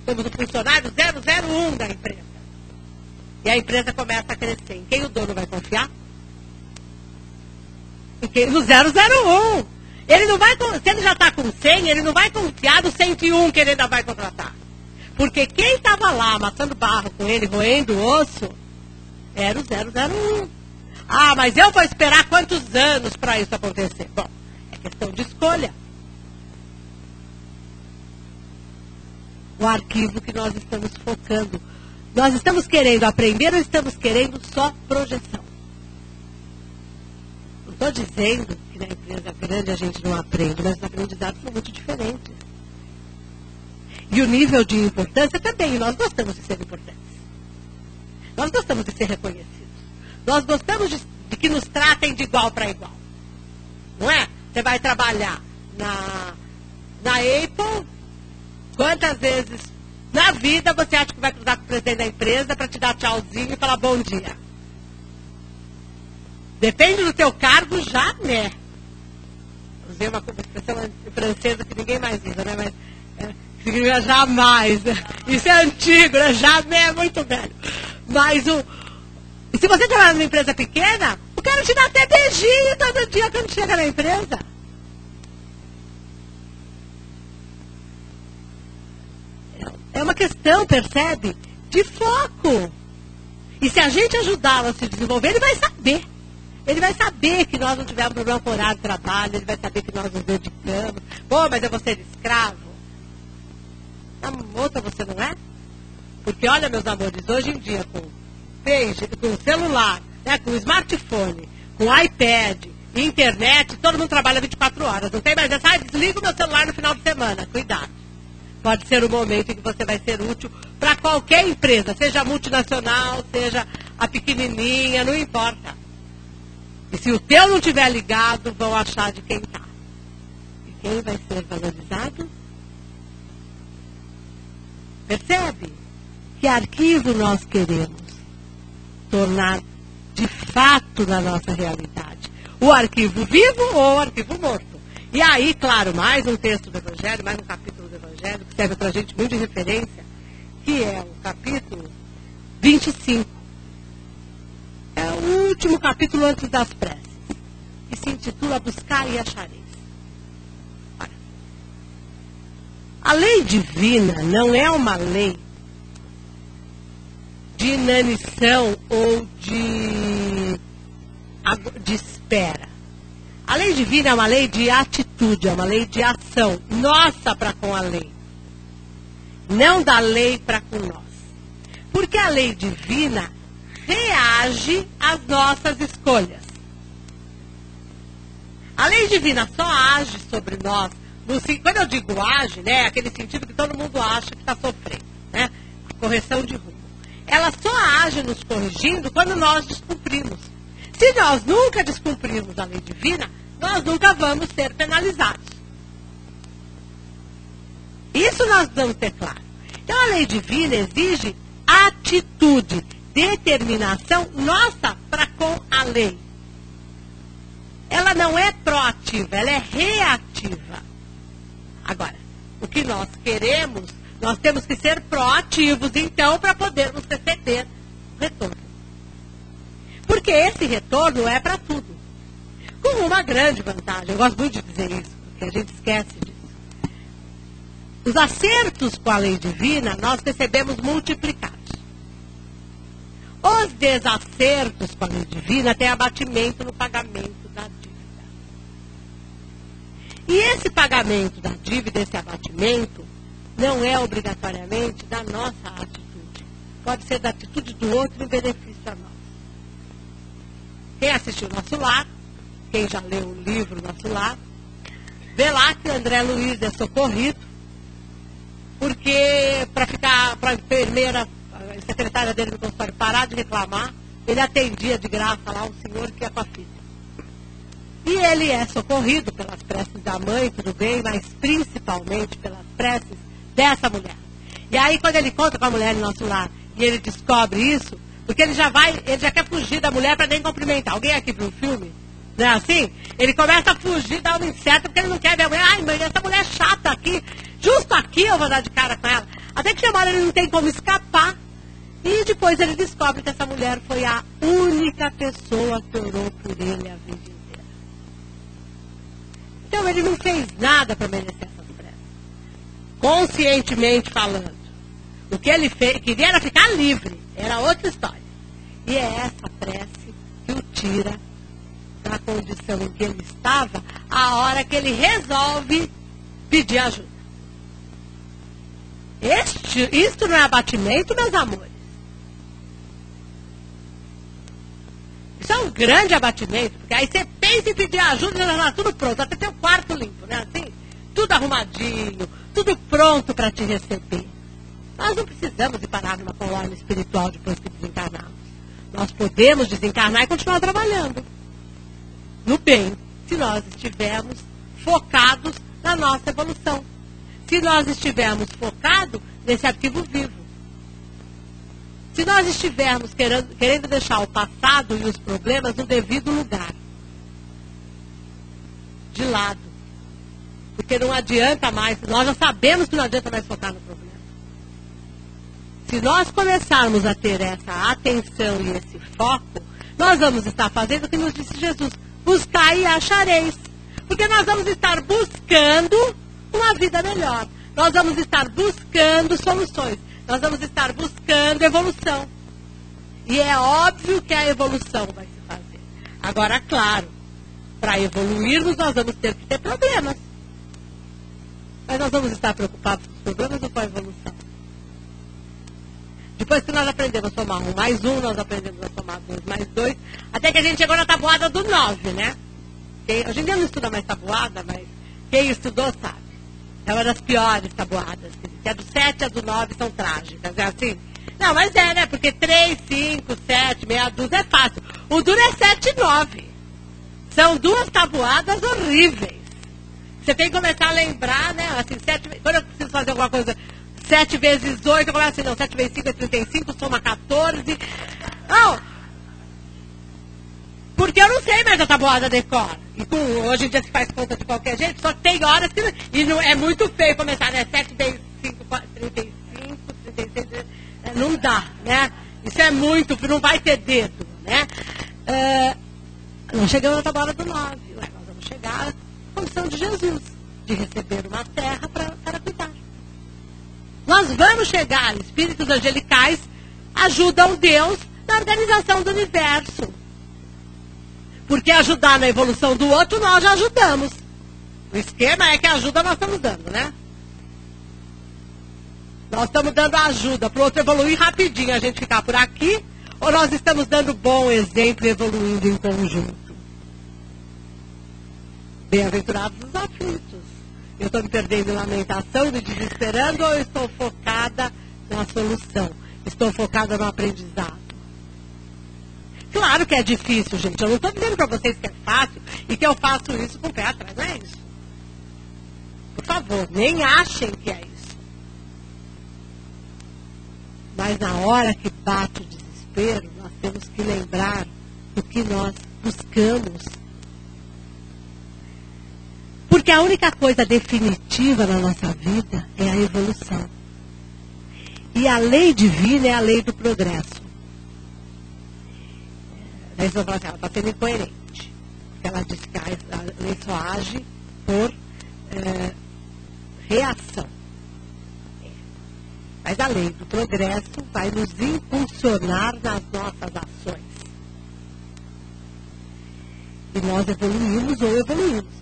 Temos o funcionário 001 da empresa. E a empresa começa a crescer. Em quem o dono vai confiar? No 001. Ele não vai, se ele já está com 100, ele não vai confiar no 101 que ele ainda vai contratar. Porque quem estava lá amassando barro com ele, roendo o osso, era o 001. Ah, mas eu vou esperar quantos anos para isso acontecer? Bom, é questão de escolha. O arquivo que nós estamos focando. Nós estamos querendo aprender ou estamos querendo só projeção? Não estou dizendo que na empresa grande a gente não aprende, mas os aprendizados são muito diferentes. E o nível de importância também. E nós gostamos de ser importantes. Nós gostamos de ser reconhecidos. Nós gostamos de que nos tratem de igual para igual. Não é? Você vai trabalhar na Apple, quantas vezes na vida você acha que vai cruzar com o presidente da empresa para te dar tchauzinho e falar bom dia? Depende do teu cargo, jamais. Usei uma expressão francesa que ninguém mais usa, né? Mas significa jamais. Isso é antigo, né? Jamais é muito velho. Mas se você trabalha numa empresa pequena, o cara te dá até beijinho todo dia quando chega na empresa. É uma questão, percebe? De foco. E se a gente ajudá-lo a se desenvolver, ele vai saber. Ele vai saber que nós não tivemos problema com horário de trabalho, ele vai saber que nós nos dedicamos. Pô, mas eu vou ser escravo. Na outra você não é? Porque olha, meus amores, hoje em dia, com celular, né, com smartphone, com iPad, internet, todo mundo trabalha 24 horas. Não tem mais essa, desliga o meu celular no final de semana. Cuidado. Pode ser o momento em que você vai ser útil para qualquer empresa, seja multinacional, seja a pequenininha, não importa. E se o teu não estiver ligado, vão achar de quem está. E quem vai ser valorizado? Percebe? Que arquivo nós queremos tornar de fato na nossa realidade? O arquivo vivo ou o arquivo morto? E aí, claro, mais um texto do Evangelho, mais um capítulo do Evangelho, que serve para a gente muito de referência, que é o capítulo 25. É o último capítulo antes das preces, que se intitula Buscar e Achareis. Olha, a lei divina não é uma lei de inanição ou de espera. A lei divina é uma lei de atitude, é uma lei de ação, nossa para com a lei, não da lei para com nós. Porque a lei divina reage às nossas escolhas. A lei divina só age sobre nós, quando eu digo age, né, é aquele sentido que todo mundo acha que está sofrendo, né, correção de rumo. Ela só age nos corrigindo quando nós descumprimos. Se nós nunca descumprirmos a lei divina, nós nunca vamos ser penalizados. Isso nós vamos ter claro. Então a lei divina exige atitude, determinação nossa para com a lei. Ela não é proativa, ela é reativa. Agora, o que nós queremos, nós temos que ser proativos, então, para podermos receber retorno. Porque esse retorno é para tudo. Com uma grande vantagem, eu gosto muito de dizer isso, porque a gente esquece disso. Os acertos com a lei divina, nós recebemos multiplicados. Os desacertos com a lei divina têm abatimento no pagamento da dívida. E esse pagamento da dívida, esse abatimento, não é obrigatoriamente da nossa atitude. Pode ser da atitude do outro em benefício a nós. Quem assistiu Nosso Lar, quem já leu o livro Nosso Lar, vê lá que o André Luiz é socorrido, porque para a enfermeira, a secretária dele no consultório, parar de reclamar, ele atendia de graça lá um senhor que é com a filha. E ele é socorrido pelas preces da mãe, tudo bem, mas principalmente pelas preces dessa mulher. E aí, quando ele conta com a mulher no Nosso Lar, e ele descobre isso, porque ele já quer fugir da mulher para nem cumprimentar. Alguém aqui viu o filme? Não é assim? Ele começa a fugir, dá uma incerta, porque ele não quer ver a mulher. Ai, mãe, essa mulher é chata aqui. Justo aqui eu vou dar de cara com ela. Até que chamaram, ele não tem como escapar. E depois ele descobre que essa mulher foi a única pessoa que orou por ele a vida inteira. Então ele não fez nada para merecer essas preces. Conscientemente falando. O que ele fez, queria era ficar livre. Era outra história. E é essa prece que o tira da condição em que ele estava a hora que ele resolve pedir ajuda. Isto não é abatimento, meus amores. Isso é um grande abatimento, porque aí você pensa em pedir ajuda e já está tudo pronto, até ter o quarto limpo, né? Assim, tudo arrumadinho, tudo pronto para te receber. Nós não precisamos de parar numa colônia espiritual depois que desencarnarmos. Nós podemos desencarnar e continuar trabalhando no bem, se nós estivermos focados na nossa evolução. Se nós estivermos focados nesse arquivo vivo. Se nós estivermos querendo deixar o passado e os problemas no devido lugar, de lado. Porque não adianta mais, nós já sabemos que não adianta mais focar no problema. Se nós começarmos a ter essa atenção e esse foco, nós vamos estar fazendo o que nos disse Jesus: buscai e achareis. Porque nós vamos estar buscando uma vida melhor. Nós vamos estar buscando soluções. Nós vamos estar buscando evolução. E é óbvio que a evolução vai se fazer. Agora, claro, para evoluirmos nós vamos ter que ter problemas. Mas nós vamos estar preocupados com os problemas ou com a evolução? Depois que nós aprendemos a somar 1 mais 1, nós aprendemos a somar 2 mais 2, até que a gente chegou na tabuada do 9, né? Hoje em dia não estuda mais tabuada, mas quem estudou sabe. É uma das piores tabuadas. Que a do 7 e a do 9 são trágicas. É assim? Não, mas é, né? Porque 3, 5, 7, meia dúzia é fácil. O duro é 7 e 9. São duas tabuadas horríveis. Você tem que começar a lembrar, né? Assim, 7, quando eu preciso fazer alguma coisa, 7 vezes 8, eu começo assim, não, 7 vezes 5 é 35, soma 14. Não! Porque eu não sei mais a tabuada decora. E hoje em dia se faz conta de qualquer jeito, só que tem horas que... E não, é muito feio começar, né? 7 vezes 5, 35, 36... Não dá, né? Isso é muito... Não vai ter dedo, né? Nós chegamos na tabuada do 9. Nós vamos chegar à condição de Jesus, de receber uma terra para cuidar. Nós vamos chegar, espíritos angelicais ajudam Deus na organização do universo. Porque ajudar na evolução do outro, nós já ajudamos. O esquema é que ajuda nós estamos dando, né? Nós estamos dando ajuda para o outro evoluir rapidinho, a gente ficar por aqui, ou nós estamos dando bom exemplo e evoluindo em conjunto? Bem-aventurados os aflitos. Eu estou me perdendo em lamentação, me desesperando, ou eu estou focada na solução? Estou focada no aprendizado? Claro que é difícil, gente. Eu não estou dizendo para vocês que é fácil e que eu faço isso com o pé atrás. Não é isso. Por favor, nem achem que é isso. Mas na hora que bate o desespero, nós temos que lembrar do que nós buscamos. Porque a única coisa definitiva na nossa vida é a evolução. E a lei divina é a lei do progresso. Aí você vai falar assim, ela está sendo incoerente. Porque ela diz que a lei só age por reação. Mas a lei do progresso vai nos impulsionar nas nossas ações. E nós evoluímos ou evoluímos.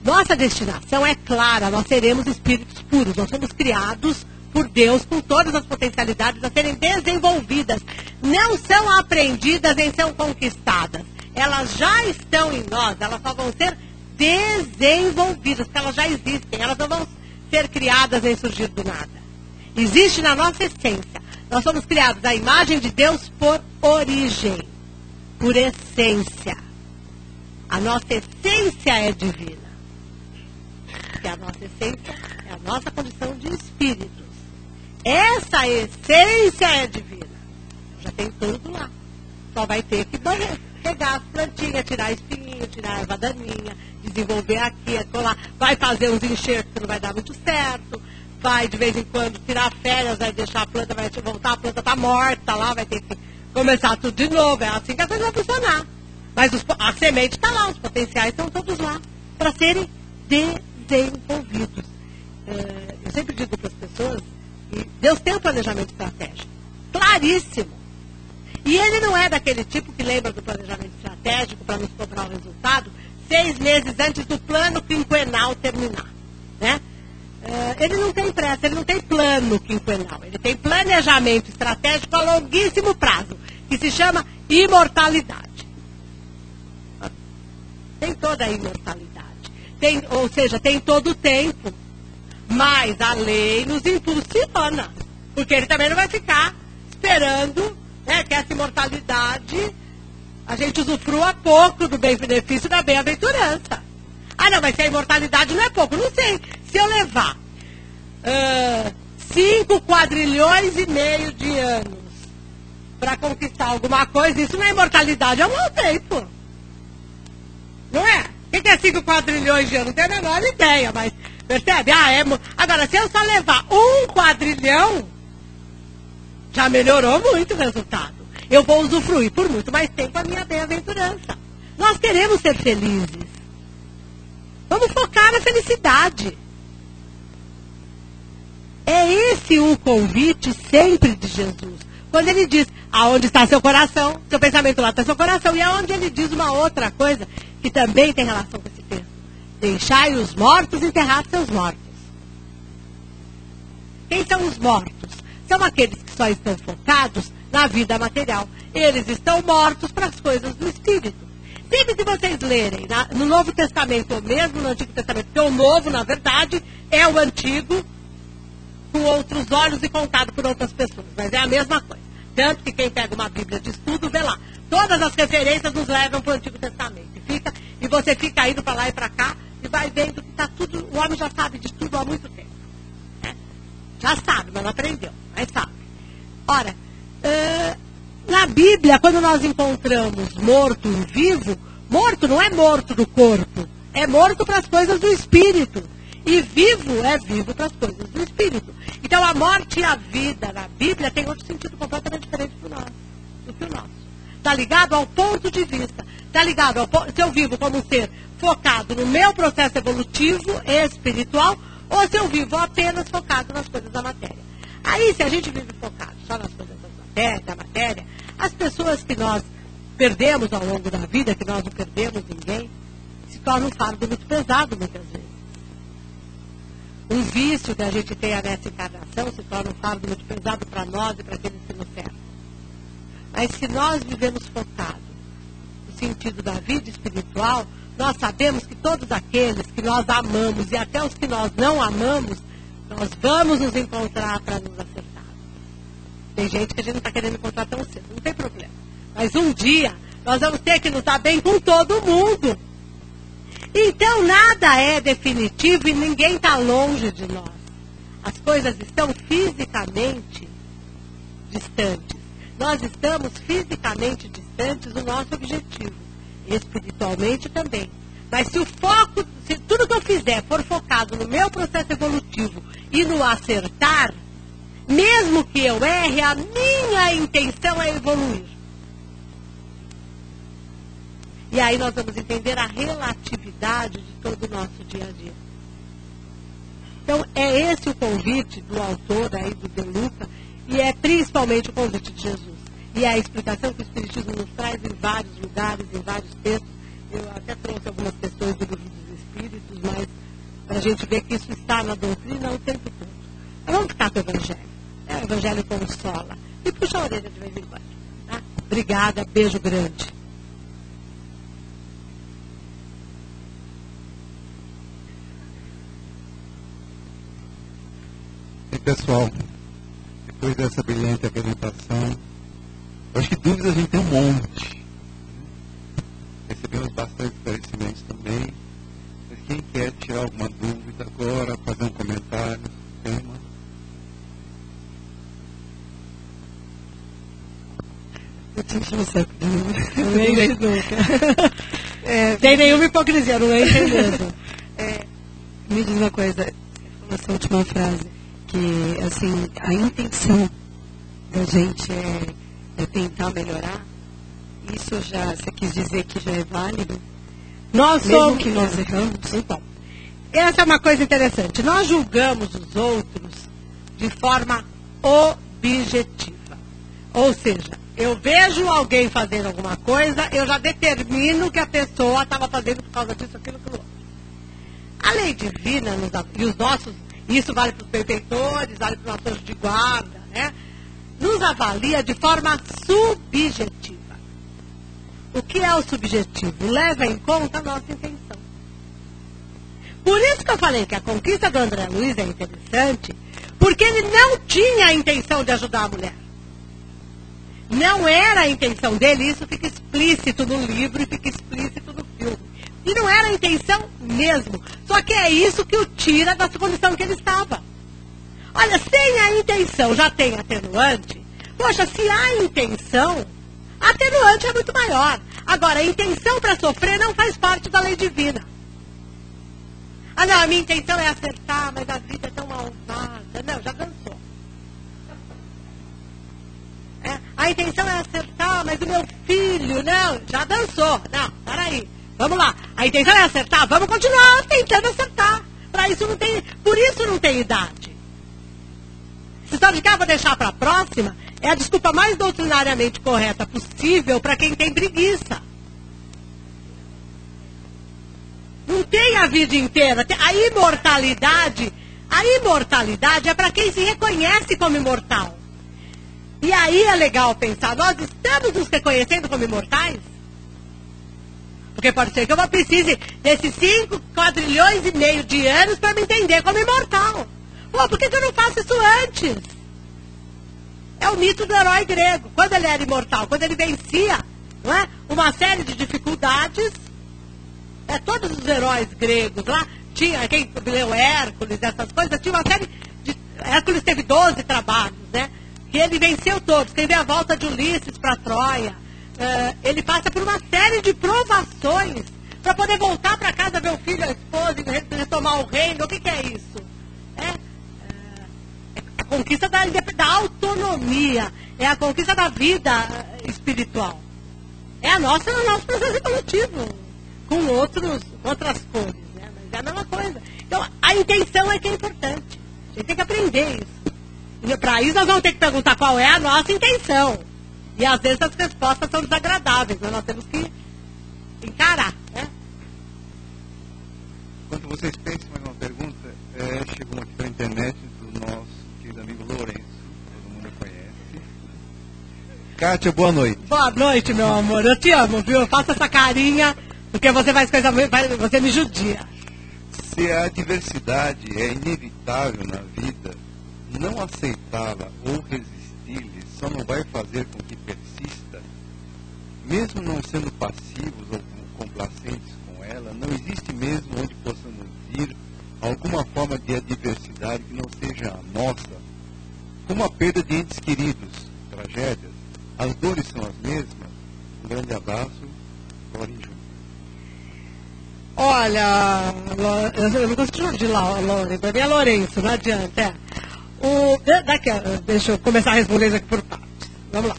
Nossa destinação é clara, nós seremos espíritos puros. Nós somos criados por Deus com todas as potencialidades a serem desenvolvidas. Não são aprendidas nem são conquistadas. Elas já estão em nós, elas só vão ser desenvolvidas, porque elas já existem, elas não vão ser criadas nem surgir do nada. Existe na nossa essência. Nós somos criados à imagem de Deus por origem, por essência. A nossa essência é divina. Porque a nossa essência é a nossa condição de espíritos. Essa essência é divina. Já tem tudo lá. Só vai ter que pegar as plantinhas, tirar a espinhinha, tirar a erva daninha, desenvolver aqui, colar. Vai fazer uns enxertos que não vai dar muito certo. Vai, de vez em quando, tirar férias, vai deixar a planta, vai voltar, a planta está morta lá, vai ter que começar tudo de novo. É assim que a coisa vai funcionar. Mas a semente está lá, os potenciais estão todos lá para serem desenvolvidos. Eu sempre digo para as pessoas, Deus tem um planejamento estratégico, claríssimo. E ele não é daquele tipo que lembra do planejamento estratégico para nos cobrar o resultado 6 meses antes do plano quinquenal terminar. Né? Ele não tem pressa, ele não tem plano quinquenal. Ele tem planejamento estratégico a longuíssimo prazo, que se chama imortalidade. Tem toda a imortalidade. ou seja, tem todo o tempo. Mas a lei nos impulsiona. Porque ele também não vai ficar esperando, né, que essa imortalidade a gente usufrua pouco do benefício da bem-aventurança. Ah, não, mas se a imortalidade não é pouco. Não sei. Se eu levar 5 quadrilhões e meio de anos para conquistar alguma coisa, isso não é imortalidade, é um mau tempo. Não é? O que é 5 quadrilhões de anos? Não tenho a menor ideia, mas percebe? Agora, se eu só levar 1 quadrilhão, já melhorou muito o resultado. Eu vou usufruir por muito mais tempo a minha bem-aventurança. Nós queremos ser felizes. Vamos focar na felicidade. É esse o convite sempre de Jesus. Quando ele diz, aonde está seu coração, seu pensamento lá está seu coração. E aonde ele diz uma outra coisa, que também tem relação com esse texto. Deixai os mortos enterrar seus mortos. Quem são os mortos? São aqueles que só estão focados na vida material. Eles estão mortos para as coisas do Espírito. Sempre que vocês lerem no Novo Testamento, ou mesmo no Antigo Testamento, porque o Novo, na verdade, é o Antigo, com outros olhos e contado por outras pessoas. Mas é a mesma coisa. Tanto que quem pega uma Bíblia de estudo, vê lá. Todas as referências nos levam para o Antigo Testamento. E você fica indo para lá e para cá, e vai vendo que está tudo, o homem já sabe de tudo há muito tempo. Já sabe, mas não aprendeu. Mas sabe. Ora, na Bíblia, quando nós encontramos morto e vivo, morto não é morto do corpo, é morto para as coisas do espírito. E vivo é vivo para as coisas do espírito. Então a morte e a vida na Bíblia tem outro sentido completamente diferente do que o nosso. Está ligado ao ponto de vista. Está ligado ao se eu vivo como um ser focado no meu processo evolutivo e espiritual, ou se eu vivo apenas focado nas coisas da matéria. Aí, se a gente vive focado só nas coisas da matéria, as pessoas que nós perdemos ao longo da vida, que nós não perdemos ninguém, se torna um fardo muito pesado muitas vezes. Um vício que a gente tenha nessa encarnação se torna um fardo muito pesado para nós e para aqueles que nos cercam. Mas se nós vivemos focados no sentido da vida espiritual, nós sabemos que todos aqueles que nós amamos e até os que nós não amamos, nós vamos nos encontrar para nos acertar. Tem gente que a gente não está querendo encontrar tão cedo, não tem problema. Mas um dia nós vamos ter que nos dar bem com todo mundo. Então nada é definitivo e ninguém está longe de nós. As coisas estão fisicamente distantes. Nós estamos fisicamente distantes do nosso objetivo. Espiritualmente também. Mas se o foco, se tudo que eu fizer for focado no meu processo evolutivo e no acertar, mesmo que eu erre, a minha intenção é evoluir. E aí nós vamos entender a relatividade de todo o nosso dia a dia. Então é esse o convite do autor aí do De Luca, e é principalmente o convite de Jesus. E é a explicação que o Espiritismo nos traz em vários lugares, em vários textos. Eu até trouxe algumas questões do Livro dos Espíritos, mas para a gente ver que isso está na doutrina o tempo todo. Mas vamos ficar com o Evangelho. O Evangelho consola. E puxa a orelha de vez em quando. Tá? Obrigada, beijo grande. E pessoal, depois dessa brilhante apresentação, eu acho que dúvidas a gente tem um monte. Recebemos bastante esclarecimentos também. Mas quem quer tirar alguma dúvida agora, fazer um comentário sobre o tema? Eu te enchi o saco de novo. Não enche nunca. Sem nenhuma hipocrisia, não enche mesmo. Me diz uma coisa, você falou essa última frase, que assim, a intenção da gente é tentar melhorar. Isso já, você quis dizer que já é válido? Mesmo que nós erramos? Então, essa é uma coisa interessante. Nós julgamos os outros de forma objetiva. Ou seja, eu vejo alguém fazendo alguma coisa, eu já determino que a pessoa estava fazendo por causa disso, aquilo, aquilo outro. A lei divina, e os nossos, isso vale para os benfeitores, vale para os nossos de guarda, né? Nos avalia de forma subjetiva. O que é o subjetivo? Leva em conta a nossa intenção. Por isso que eu falei que a conquista do André Luiz é interessante, porque ele não tinha a intenção de ajudar a mulher. Não era a intenção dele, isso fica explícito no livro e fica explícito no filme. E não era a intenção mesmo. Só que é isso que o tira da condição que ele estava. Olha, sem a intenção já tem atenuante. Poxa, se há intenção, a atenuante é muito maior. Agora, a intenção para sofrer não faz parte da lei divina. Ah, não, a minha intenção é acertar, mas a vida é tão malvada. Não, já dançou. A intenção é acertar, mas o meu filho, não, já dançou. Não, peraí, vamos lá. A intenção é acertar, vamos continuar tentando acertar. Por isso não tem idade. Se só de cá vou deixar para a próxima, é a desculpa mais doutrinariamente correta possível para quem tem preguiça. Não tem a vida inteira. A imortalidade é para quem se reconhece como imortal. E aí é legal pensar, nós estamos nos reconhecendo como imortais? Porque pode ser que eu precise desses 5 quadrilhões e meio de anos para me entender como imortal. Pô, por que eu não faço isso antes? É o mito do herói grego. Quando ele era imortal, quando ele vencia, não é, uma série de dificuldades, todos os heróis gregos lá, tinha quem leu Hércules, essas coisas, tinha uma série de... Hércules teve 12 trabalhos, né? Que ele venceu todos. Teve a volta de Ulisses para Troia. Ele passa por uma série de provações para poder voltar para casa, ver o filho, a esposa, e retomar o reino. O que é isso? É a conquista da autonomia. É a conquista da vida espiritual. É o nosso processo evolutivo. Com outras cores. Né? Mas é a mesma coisa. Então, a intenção é que é importante. A gente tem que aprender isso. E para isso nós vamos ter que perguntar qual é a nossa intenção. E às vezes as respostas são desagradáveis, mas nós temos que encarar. Né? Enquanto vocês pensam mais uma pergunta, chegou aqui pela internet do nosso querido amigo Lourenço, todo mundo conhece. Kátia, boa noite. Boa noite, meu amor. Eu te amo, viu? Eu faço essa carinha, porque você faz coisa, você me judia. Se a adversidade é inevitável na vida, não aceitá-la ou resistir-lhe só não vai fazer com que persista. Mesmo não sendo passivos ou complacentes com ela, não existe mesmo onde possamos ir alguma forma de adversidade que não seja a nossa, como a perda de entes queridos, tragédias. As dores são as mesmas. Um grande abraço, Loren Júnior. Olha, eu não gosto de Loren, para mim é Lourenço, não adianta. Deixa eu começar a responder isso aqui por partes. Vamos lá.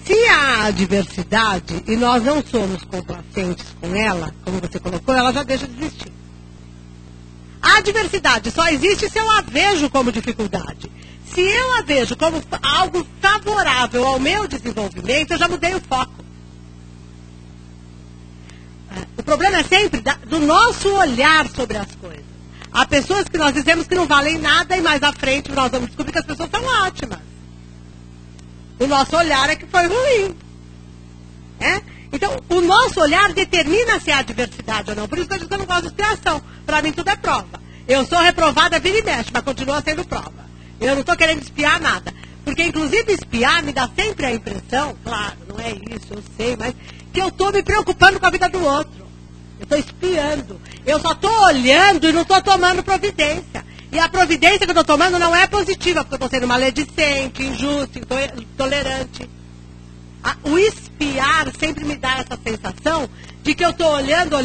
Se há adversidade e nós não somos complacentes com ela, como você colocou, ela já deixa de existir. A adversidade só existe se eu a vejo como dificuldade. Se eu a vejo como algo favorável ao meu desenvolvimento, eu já mudei o foco. O problema é sempre do nosso olhar sobre as coisas. Há pessoas que nós dizemos que não valem nada e mais à frente nós vamos descobrir que as pessoas são ótimas. O nosso olhar é que foi ruim. Então, o nosso olhar determina se há adversidade ou não. Por isso que eu digo que eu não gosto de expiação. Para mim tudo é prova. Eu sou reprovada vira e mexe, mas continua sendo prova. Eu não estou querendo espiar nada. Porque, inclusive, espiar me dá sempre a impressão, claro, não é isso, eu sei, mas que eu estou me preocupando com a vida do outro. Eu estou espiando. Eu só estou olhando e não estou tomando providência. E a providência que eu estou tomando não é positiva, porque eu estou sendo maledicente, injusto, intolerante. O espiar sempre me dá essa sensação de que eu estou olhando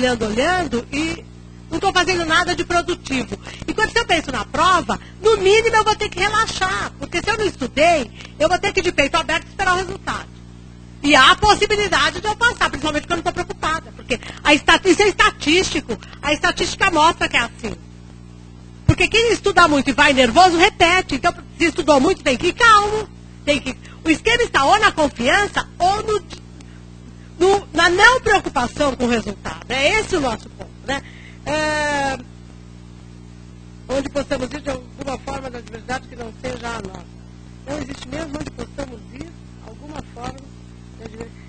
e não estou fazendo nada de produtivo. E quando eu penso na prova, no mínimo eu vou ter que relaxar. Porque se eu não estudei, eu vou ter que de peito aberto esperar o resultado. E há a possibilidade de eu passar, principalmente porque eu não estou preocupada. Porque isso é estatístico. A estatística mostra que é assim. Porque quem estuda muito e vai nervoso, repete. Então, se estudou muito, tem que ir calmo. O esquema está ou na confiança ou na não preocupação com o resultado. É esse o nosso ponto, né? Onde possamos ir de alguma forma da adversidade que não seja a nossa. Não existe mesmo onde possamos ir alguma forma da adversidade.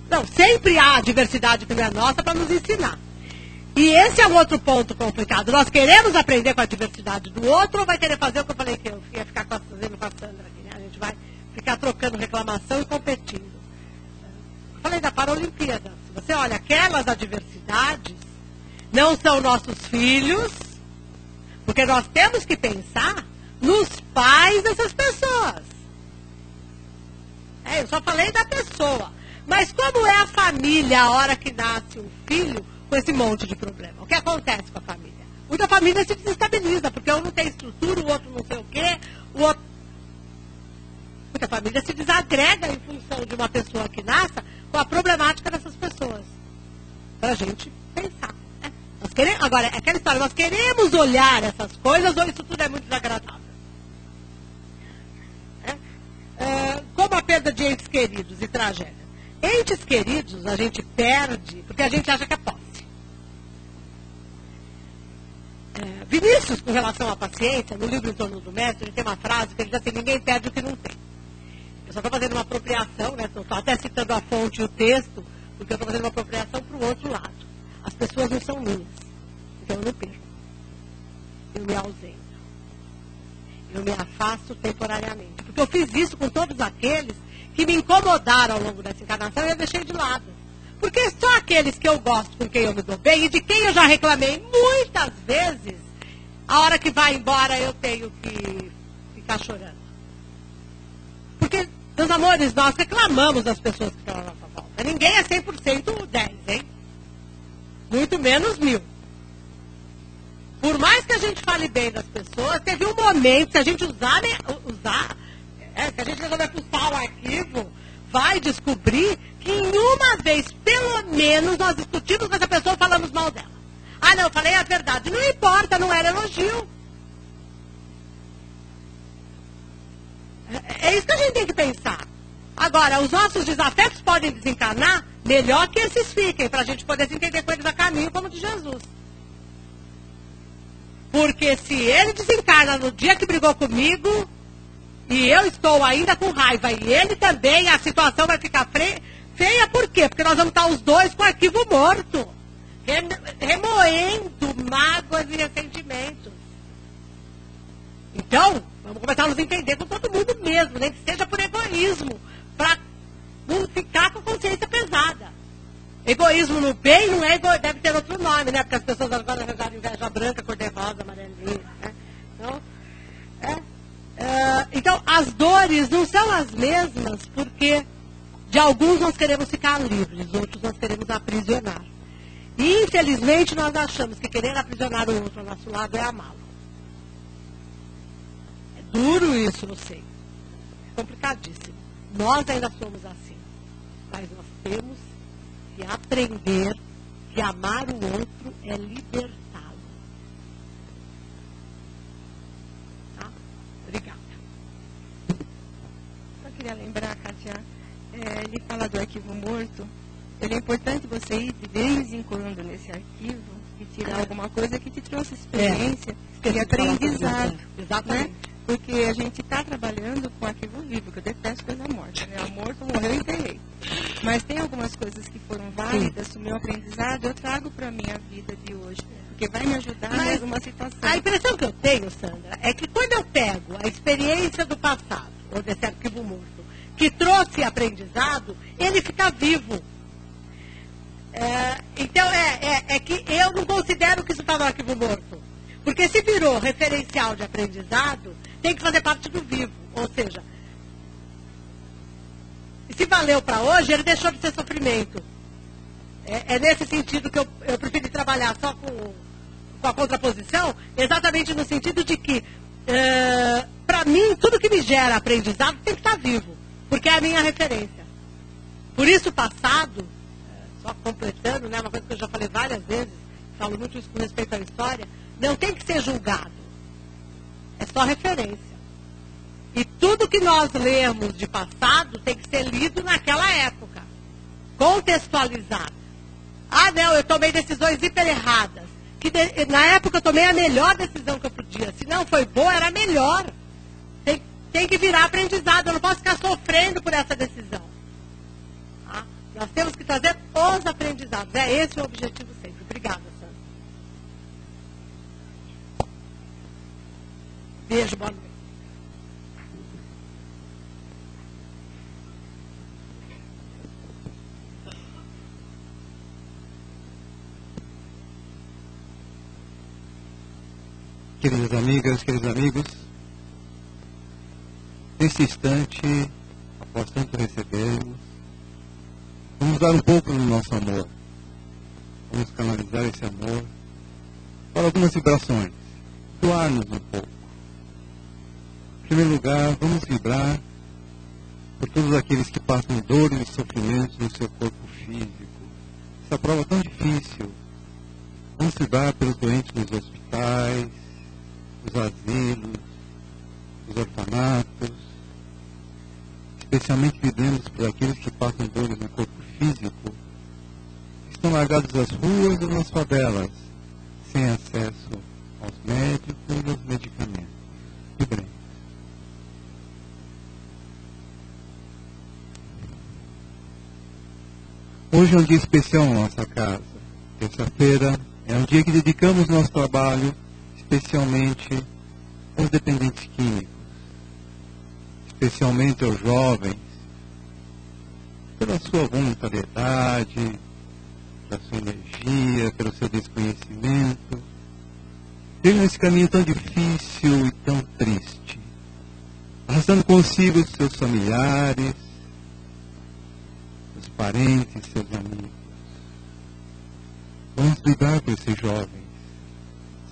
Não, Não, sempre há diversidade que não é nossa para nos ensinar. E esse é um outro ponto complicado. Nós queremos aprender com a diversidade do outro ou vai querer fazer o que eu falei que eu ia ficar fazendo com a Sandra aqui, né? A gente vai ficar trocando reclamação e competindo. Eu falei da Paralimpíada. Se você olha, aquelas adversidades não são nossos filhos, porque nós temos que pensar nos pais dessas pessoas. Eu só falei da pessoa. Mas como é a família a hora que nasce um filho com esse monte de problema? O que acontece com a família? Muita família se desestabiliza, porque um não tem estrutura, o outro não sei o quê, o outro... Muita família se desagrega em função de uma pessoa que nasça com a problemática dessas pessoas. Para a gente pensar. Nós queremos, agora, é aquela história, nós queremos olhar essas coisas ou isso tudo é muito desagradável? Como a perda de entes queridos e tragédia. Entes queridos a gente perde porque a gente acha que é posse. Vinícius, com relação à paciência, no livro Em Torno do Mestre, ele tem uma frase que ele diz assim: ninguém perde o que não tem. Eu só estou fazendo uma apropriação, né? Estou até citando a fonte e o texto, porque eu estou fazendo uma apropriação para o outro lado. As pessoas não são minhas, então eu não perco. Eu me ausento. Eu me afasto temporariamente. Porque eu fiz isso com todos aqueles que me incomodaram ao longo dessa encarnação e eu deixei de lado. Porque só aqueles que eu gosto, com quem eu me dou bem e de quem eu já reclamei muitas vezes, a hora que vai embora eu tenho que ficar chorando. Porque, meus amores, nós reclamamos das pessoas que estão à nossa volta. Ninguém é 100% 10, hein? Muito menos 1000. Por mais que a gente fale bem das pessoas, teve um momento, se a gente se a gente resolver puxar o arquivo, vai descobrir que em uma vez, pelo menos, nós discutimos com essa pessoa e falamos mal dela. Ah, não, eu falei a verdade. Não importa, não era elogio. É isso que a gente tem que pensar. Agora, os nossos desafetos podem desencarnar, melhor que esses fiquem, para a gente poder se entender com eles a caminho como de Jesus. Porque se ele desencarna no dia que brigou comigo, e eu estou ainda com raiva, e ele também, a situação vai ficar feia, por quê? Porque nós vamos estar os dois com o arquivo morto, remoendo mágoas e ressentimentos. Então, vamos começar a nos entender com todo mundo mesmo, nem que seja por egoísmo, para não ficar com consciência pesada. Egoísmo no bem não é deve ter outro nome, né? Porque as pessoas agora arranjaram inveja branca, cor-de-rosa, amarelinha. Né? Então, as dores não são as mesmas, porque de alguns nós queremos ficar livres, outros nós queremos aprisionar. E, infelizmente, nós achamos que querer aprisionar o outro ao nosso lado é amá-lo. É duro isso, não sei. É complicadíssimo. Nós ainda somos assim. Mas nós temos que aprender que amar o outro é libertá-lo. Tá? Obrigada. Só queria lembrar, Kátia, ele fala do arquivo morto. Ele é importante você ir de vez em quando nesse arquivo e tirar alguma coisa que te trouxe experiência e aprendizado. Exatamente. Né? Porque a gente está trabalhando com arquivo vivo, que eu detesto coisa morta. Né? O morto morreu e enterrei. Mas tem algumas coisas que foram válidas, o meu aprendizado, eu trago para a minha vida de hoje. Porque vai me ajudar em alguma situação. A impressão que eu tenho, Sandra, é que quando eu pego a experiência do passado, ou desse arquivo morto, que trouxe aprendizado, ele fica vivo. Então, é que eu não considero que isso está no arquivo morto. Porque se virou referencial de aprendizado, tem que fazer parte do vivo. Ou seja, se valeu para hoje, ele deixou de ser sofrimento. É nesse sentido que eu prefiro trabalhar só com a contraposição, exatamente no sentido de que, para mim, tudo que me gera aprendizado tem que estar vivo, porque é a minha referência. Por isso o passado, só completando, né, uma coisa que eu já falei várias vezes, falo muito isso com respeito à história, não tem que ser julgado. É só referência. E tudo que nós lemos de passado tem que ser lido naquela época. Contextualizado. Ah, não, eu tomei decisões hiper erradas. Na época eu tomei a melhor decisão que eu podia. Se não foi boa, era melhor. Tem que virar aprendizado. Eu não posso ficar sofrendo por essa decisão. Tá? Nós temos que trazer os aprendizados. É esse o objetivo sempre. Obrigada, Sandra. Beijo, boa noite. Queridas amigas, queridos amigos, nesse instante, após tanto recebermos, vamos dar um pouco do nosso amor. Vamos canalizar esse amor para algumas vibrações, doar-nos um pouco. Em primeiro lugar, vamos vibrar por todos aqueles que passam dores e sofrimentos no seu corpo físico. Essa prova tão difícil. Vamos vibrar pelos doentes nos hospitais, nos asilos, nos orfanatos. Especialmente vibremos por aqueles que passam dores no corpo físico, que estão largados às ruas ou nas favelas, sem acesso aos médicos e aos medicamentos. Vibremos. Hoje é um dia especial na nossa casa. Terça-feira é um dia que dedicamos nosso trabalho especialmente aos dependentes químicos, especialmente aos jovens, pela sua voluntariedade, pela sua energia, pelo seu desconhecimento. Ele nesse caminho tão difícil e tão triste, arrastando consigo os seus familiares, seus parentes, seus amigos. Vamos lidar com esses jovens,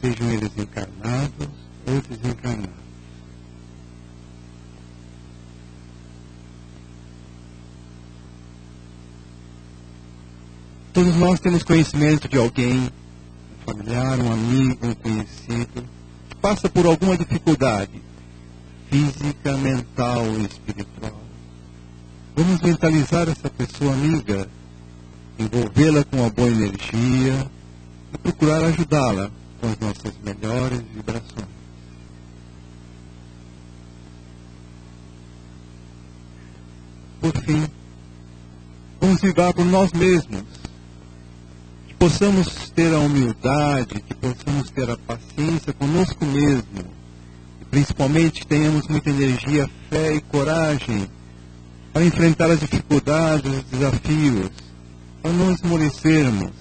sejam eles encarnados ou desencarnados. Todos nós temos conhecimento de alguém, um familiar, um amigo, um conhecido, que passa por alguma dificuldade física, mental ou espiritual. Vamos mentalizar essa pessoa amiga, envolvê-la com uma boa energia e procurar ajudá-la com as nossas melhores vibrações. Por fim, vamos vibrar por nós mesmos, que possamos ter a humildade, que possamos ter a paciência conosco mesmo, e principalmente tenhamos muita energia, fé e coragem para enfrentar as dificuldades, os desafios, para não esmorecermos,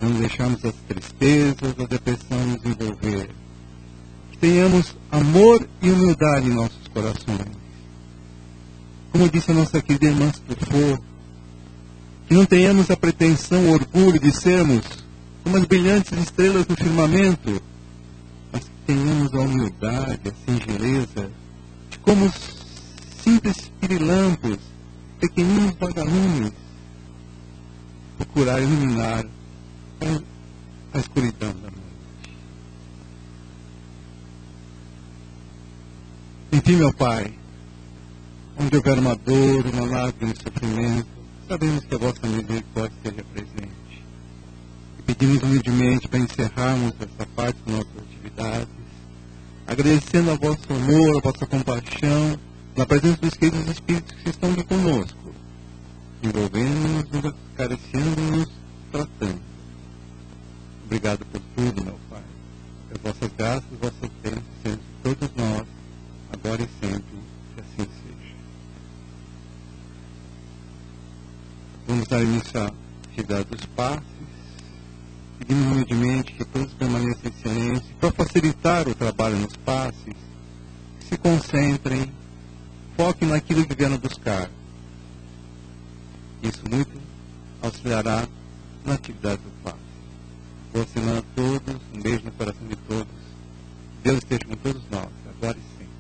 não deixarmos as tristezas, a depressão nos envolver. Que tenhamos amor e humildade em nossos corações. Como disse a nossa querida irmã Truffaut, que não tenhamos a pretensão, o orgulho de sermos como as brilhantes estrelas do firmamento, mas que tenhamos a humildade, a singeleza, de como os simples pirilampos, pequeninos vagalumes, procurar iluminar a escuridão da noite. Enfim, meu Pai, onde houver uma dor, uma lágrima de sofrimento, sabemos que a vossa misericórdia esteja presente. E pedimos humildemente para encerrarmos essa parte das nossas atividades, agradecendo a vosso amor, a vossa compaixão, na presença dos queridos Espíritos que estão aqui conosco, envolvendo-nos, acariciando-nos, tratando. Obrigado por tudo, meu Pai. As vossas graças, vossas bênçãos, sejam de todos nós, agora e sempre, que assim seja. Vamos dar início à atividade dos passes. Pedimos humildemente que todos permaneçam em silêncio. Para facilitar o trabalho nos passes, se concentrem, foquem naquilo que vieram buscar. Isso muito auxiliará na atividade do passe. Boa semana a todos, um beijo no coração de todos. Deus esteja com todos nós, agora e sempre.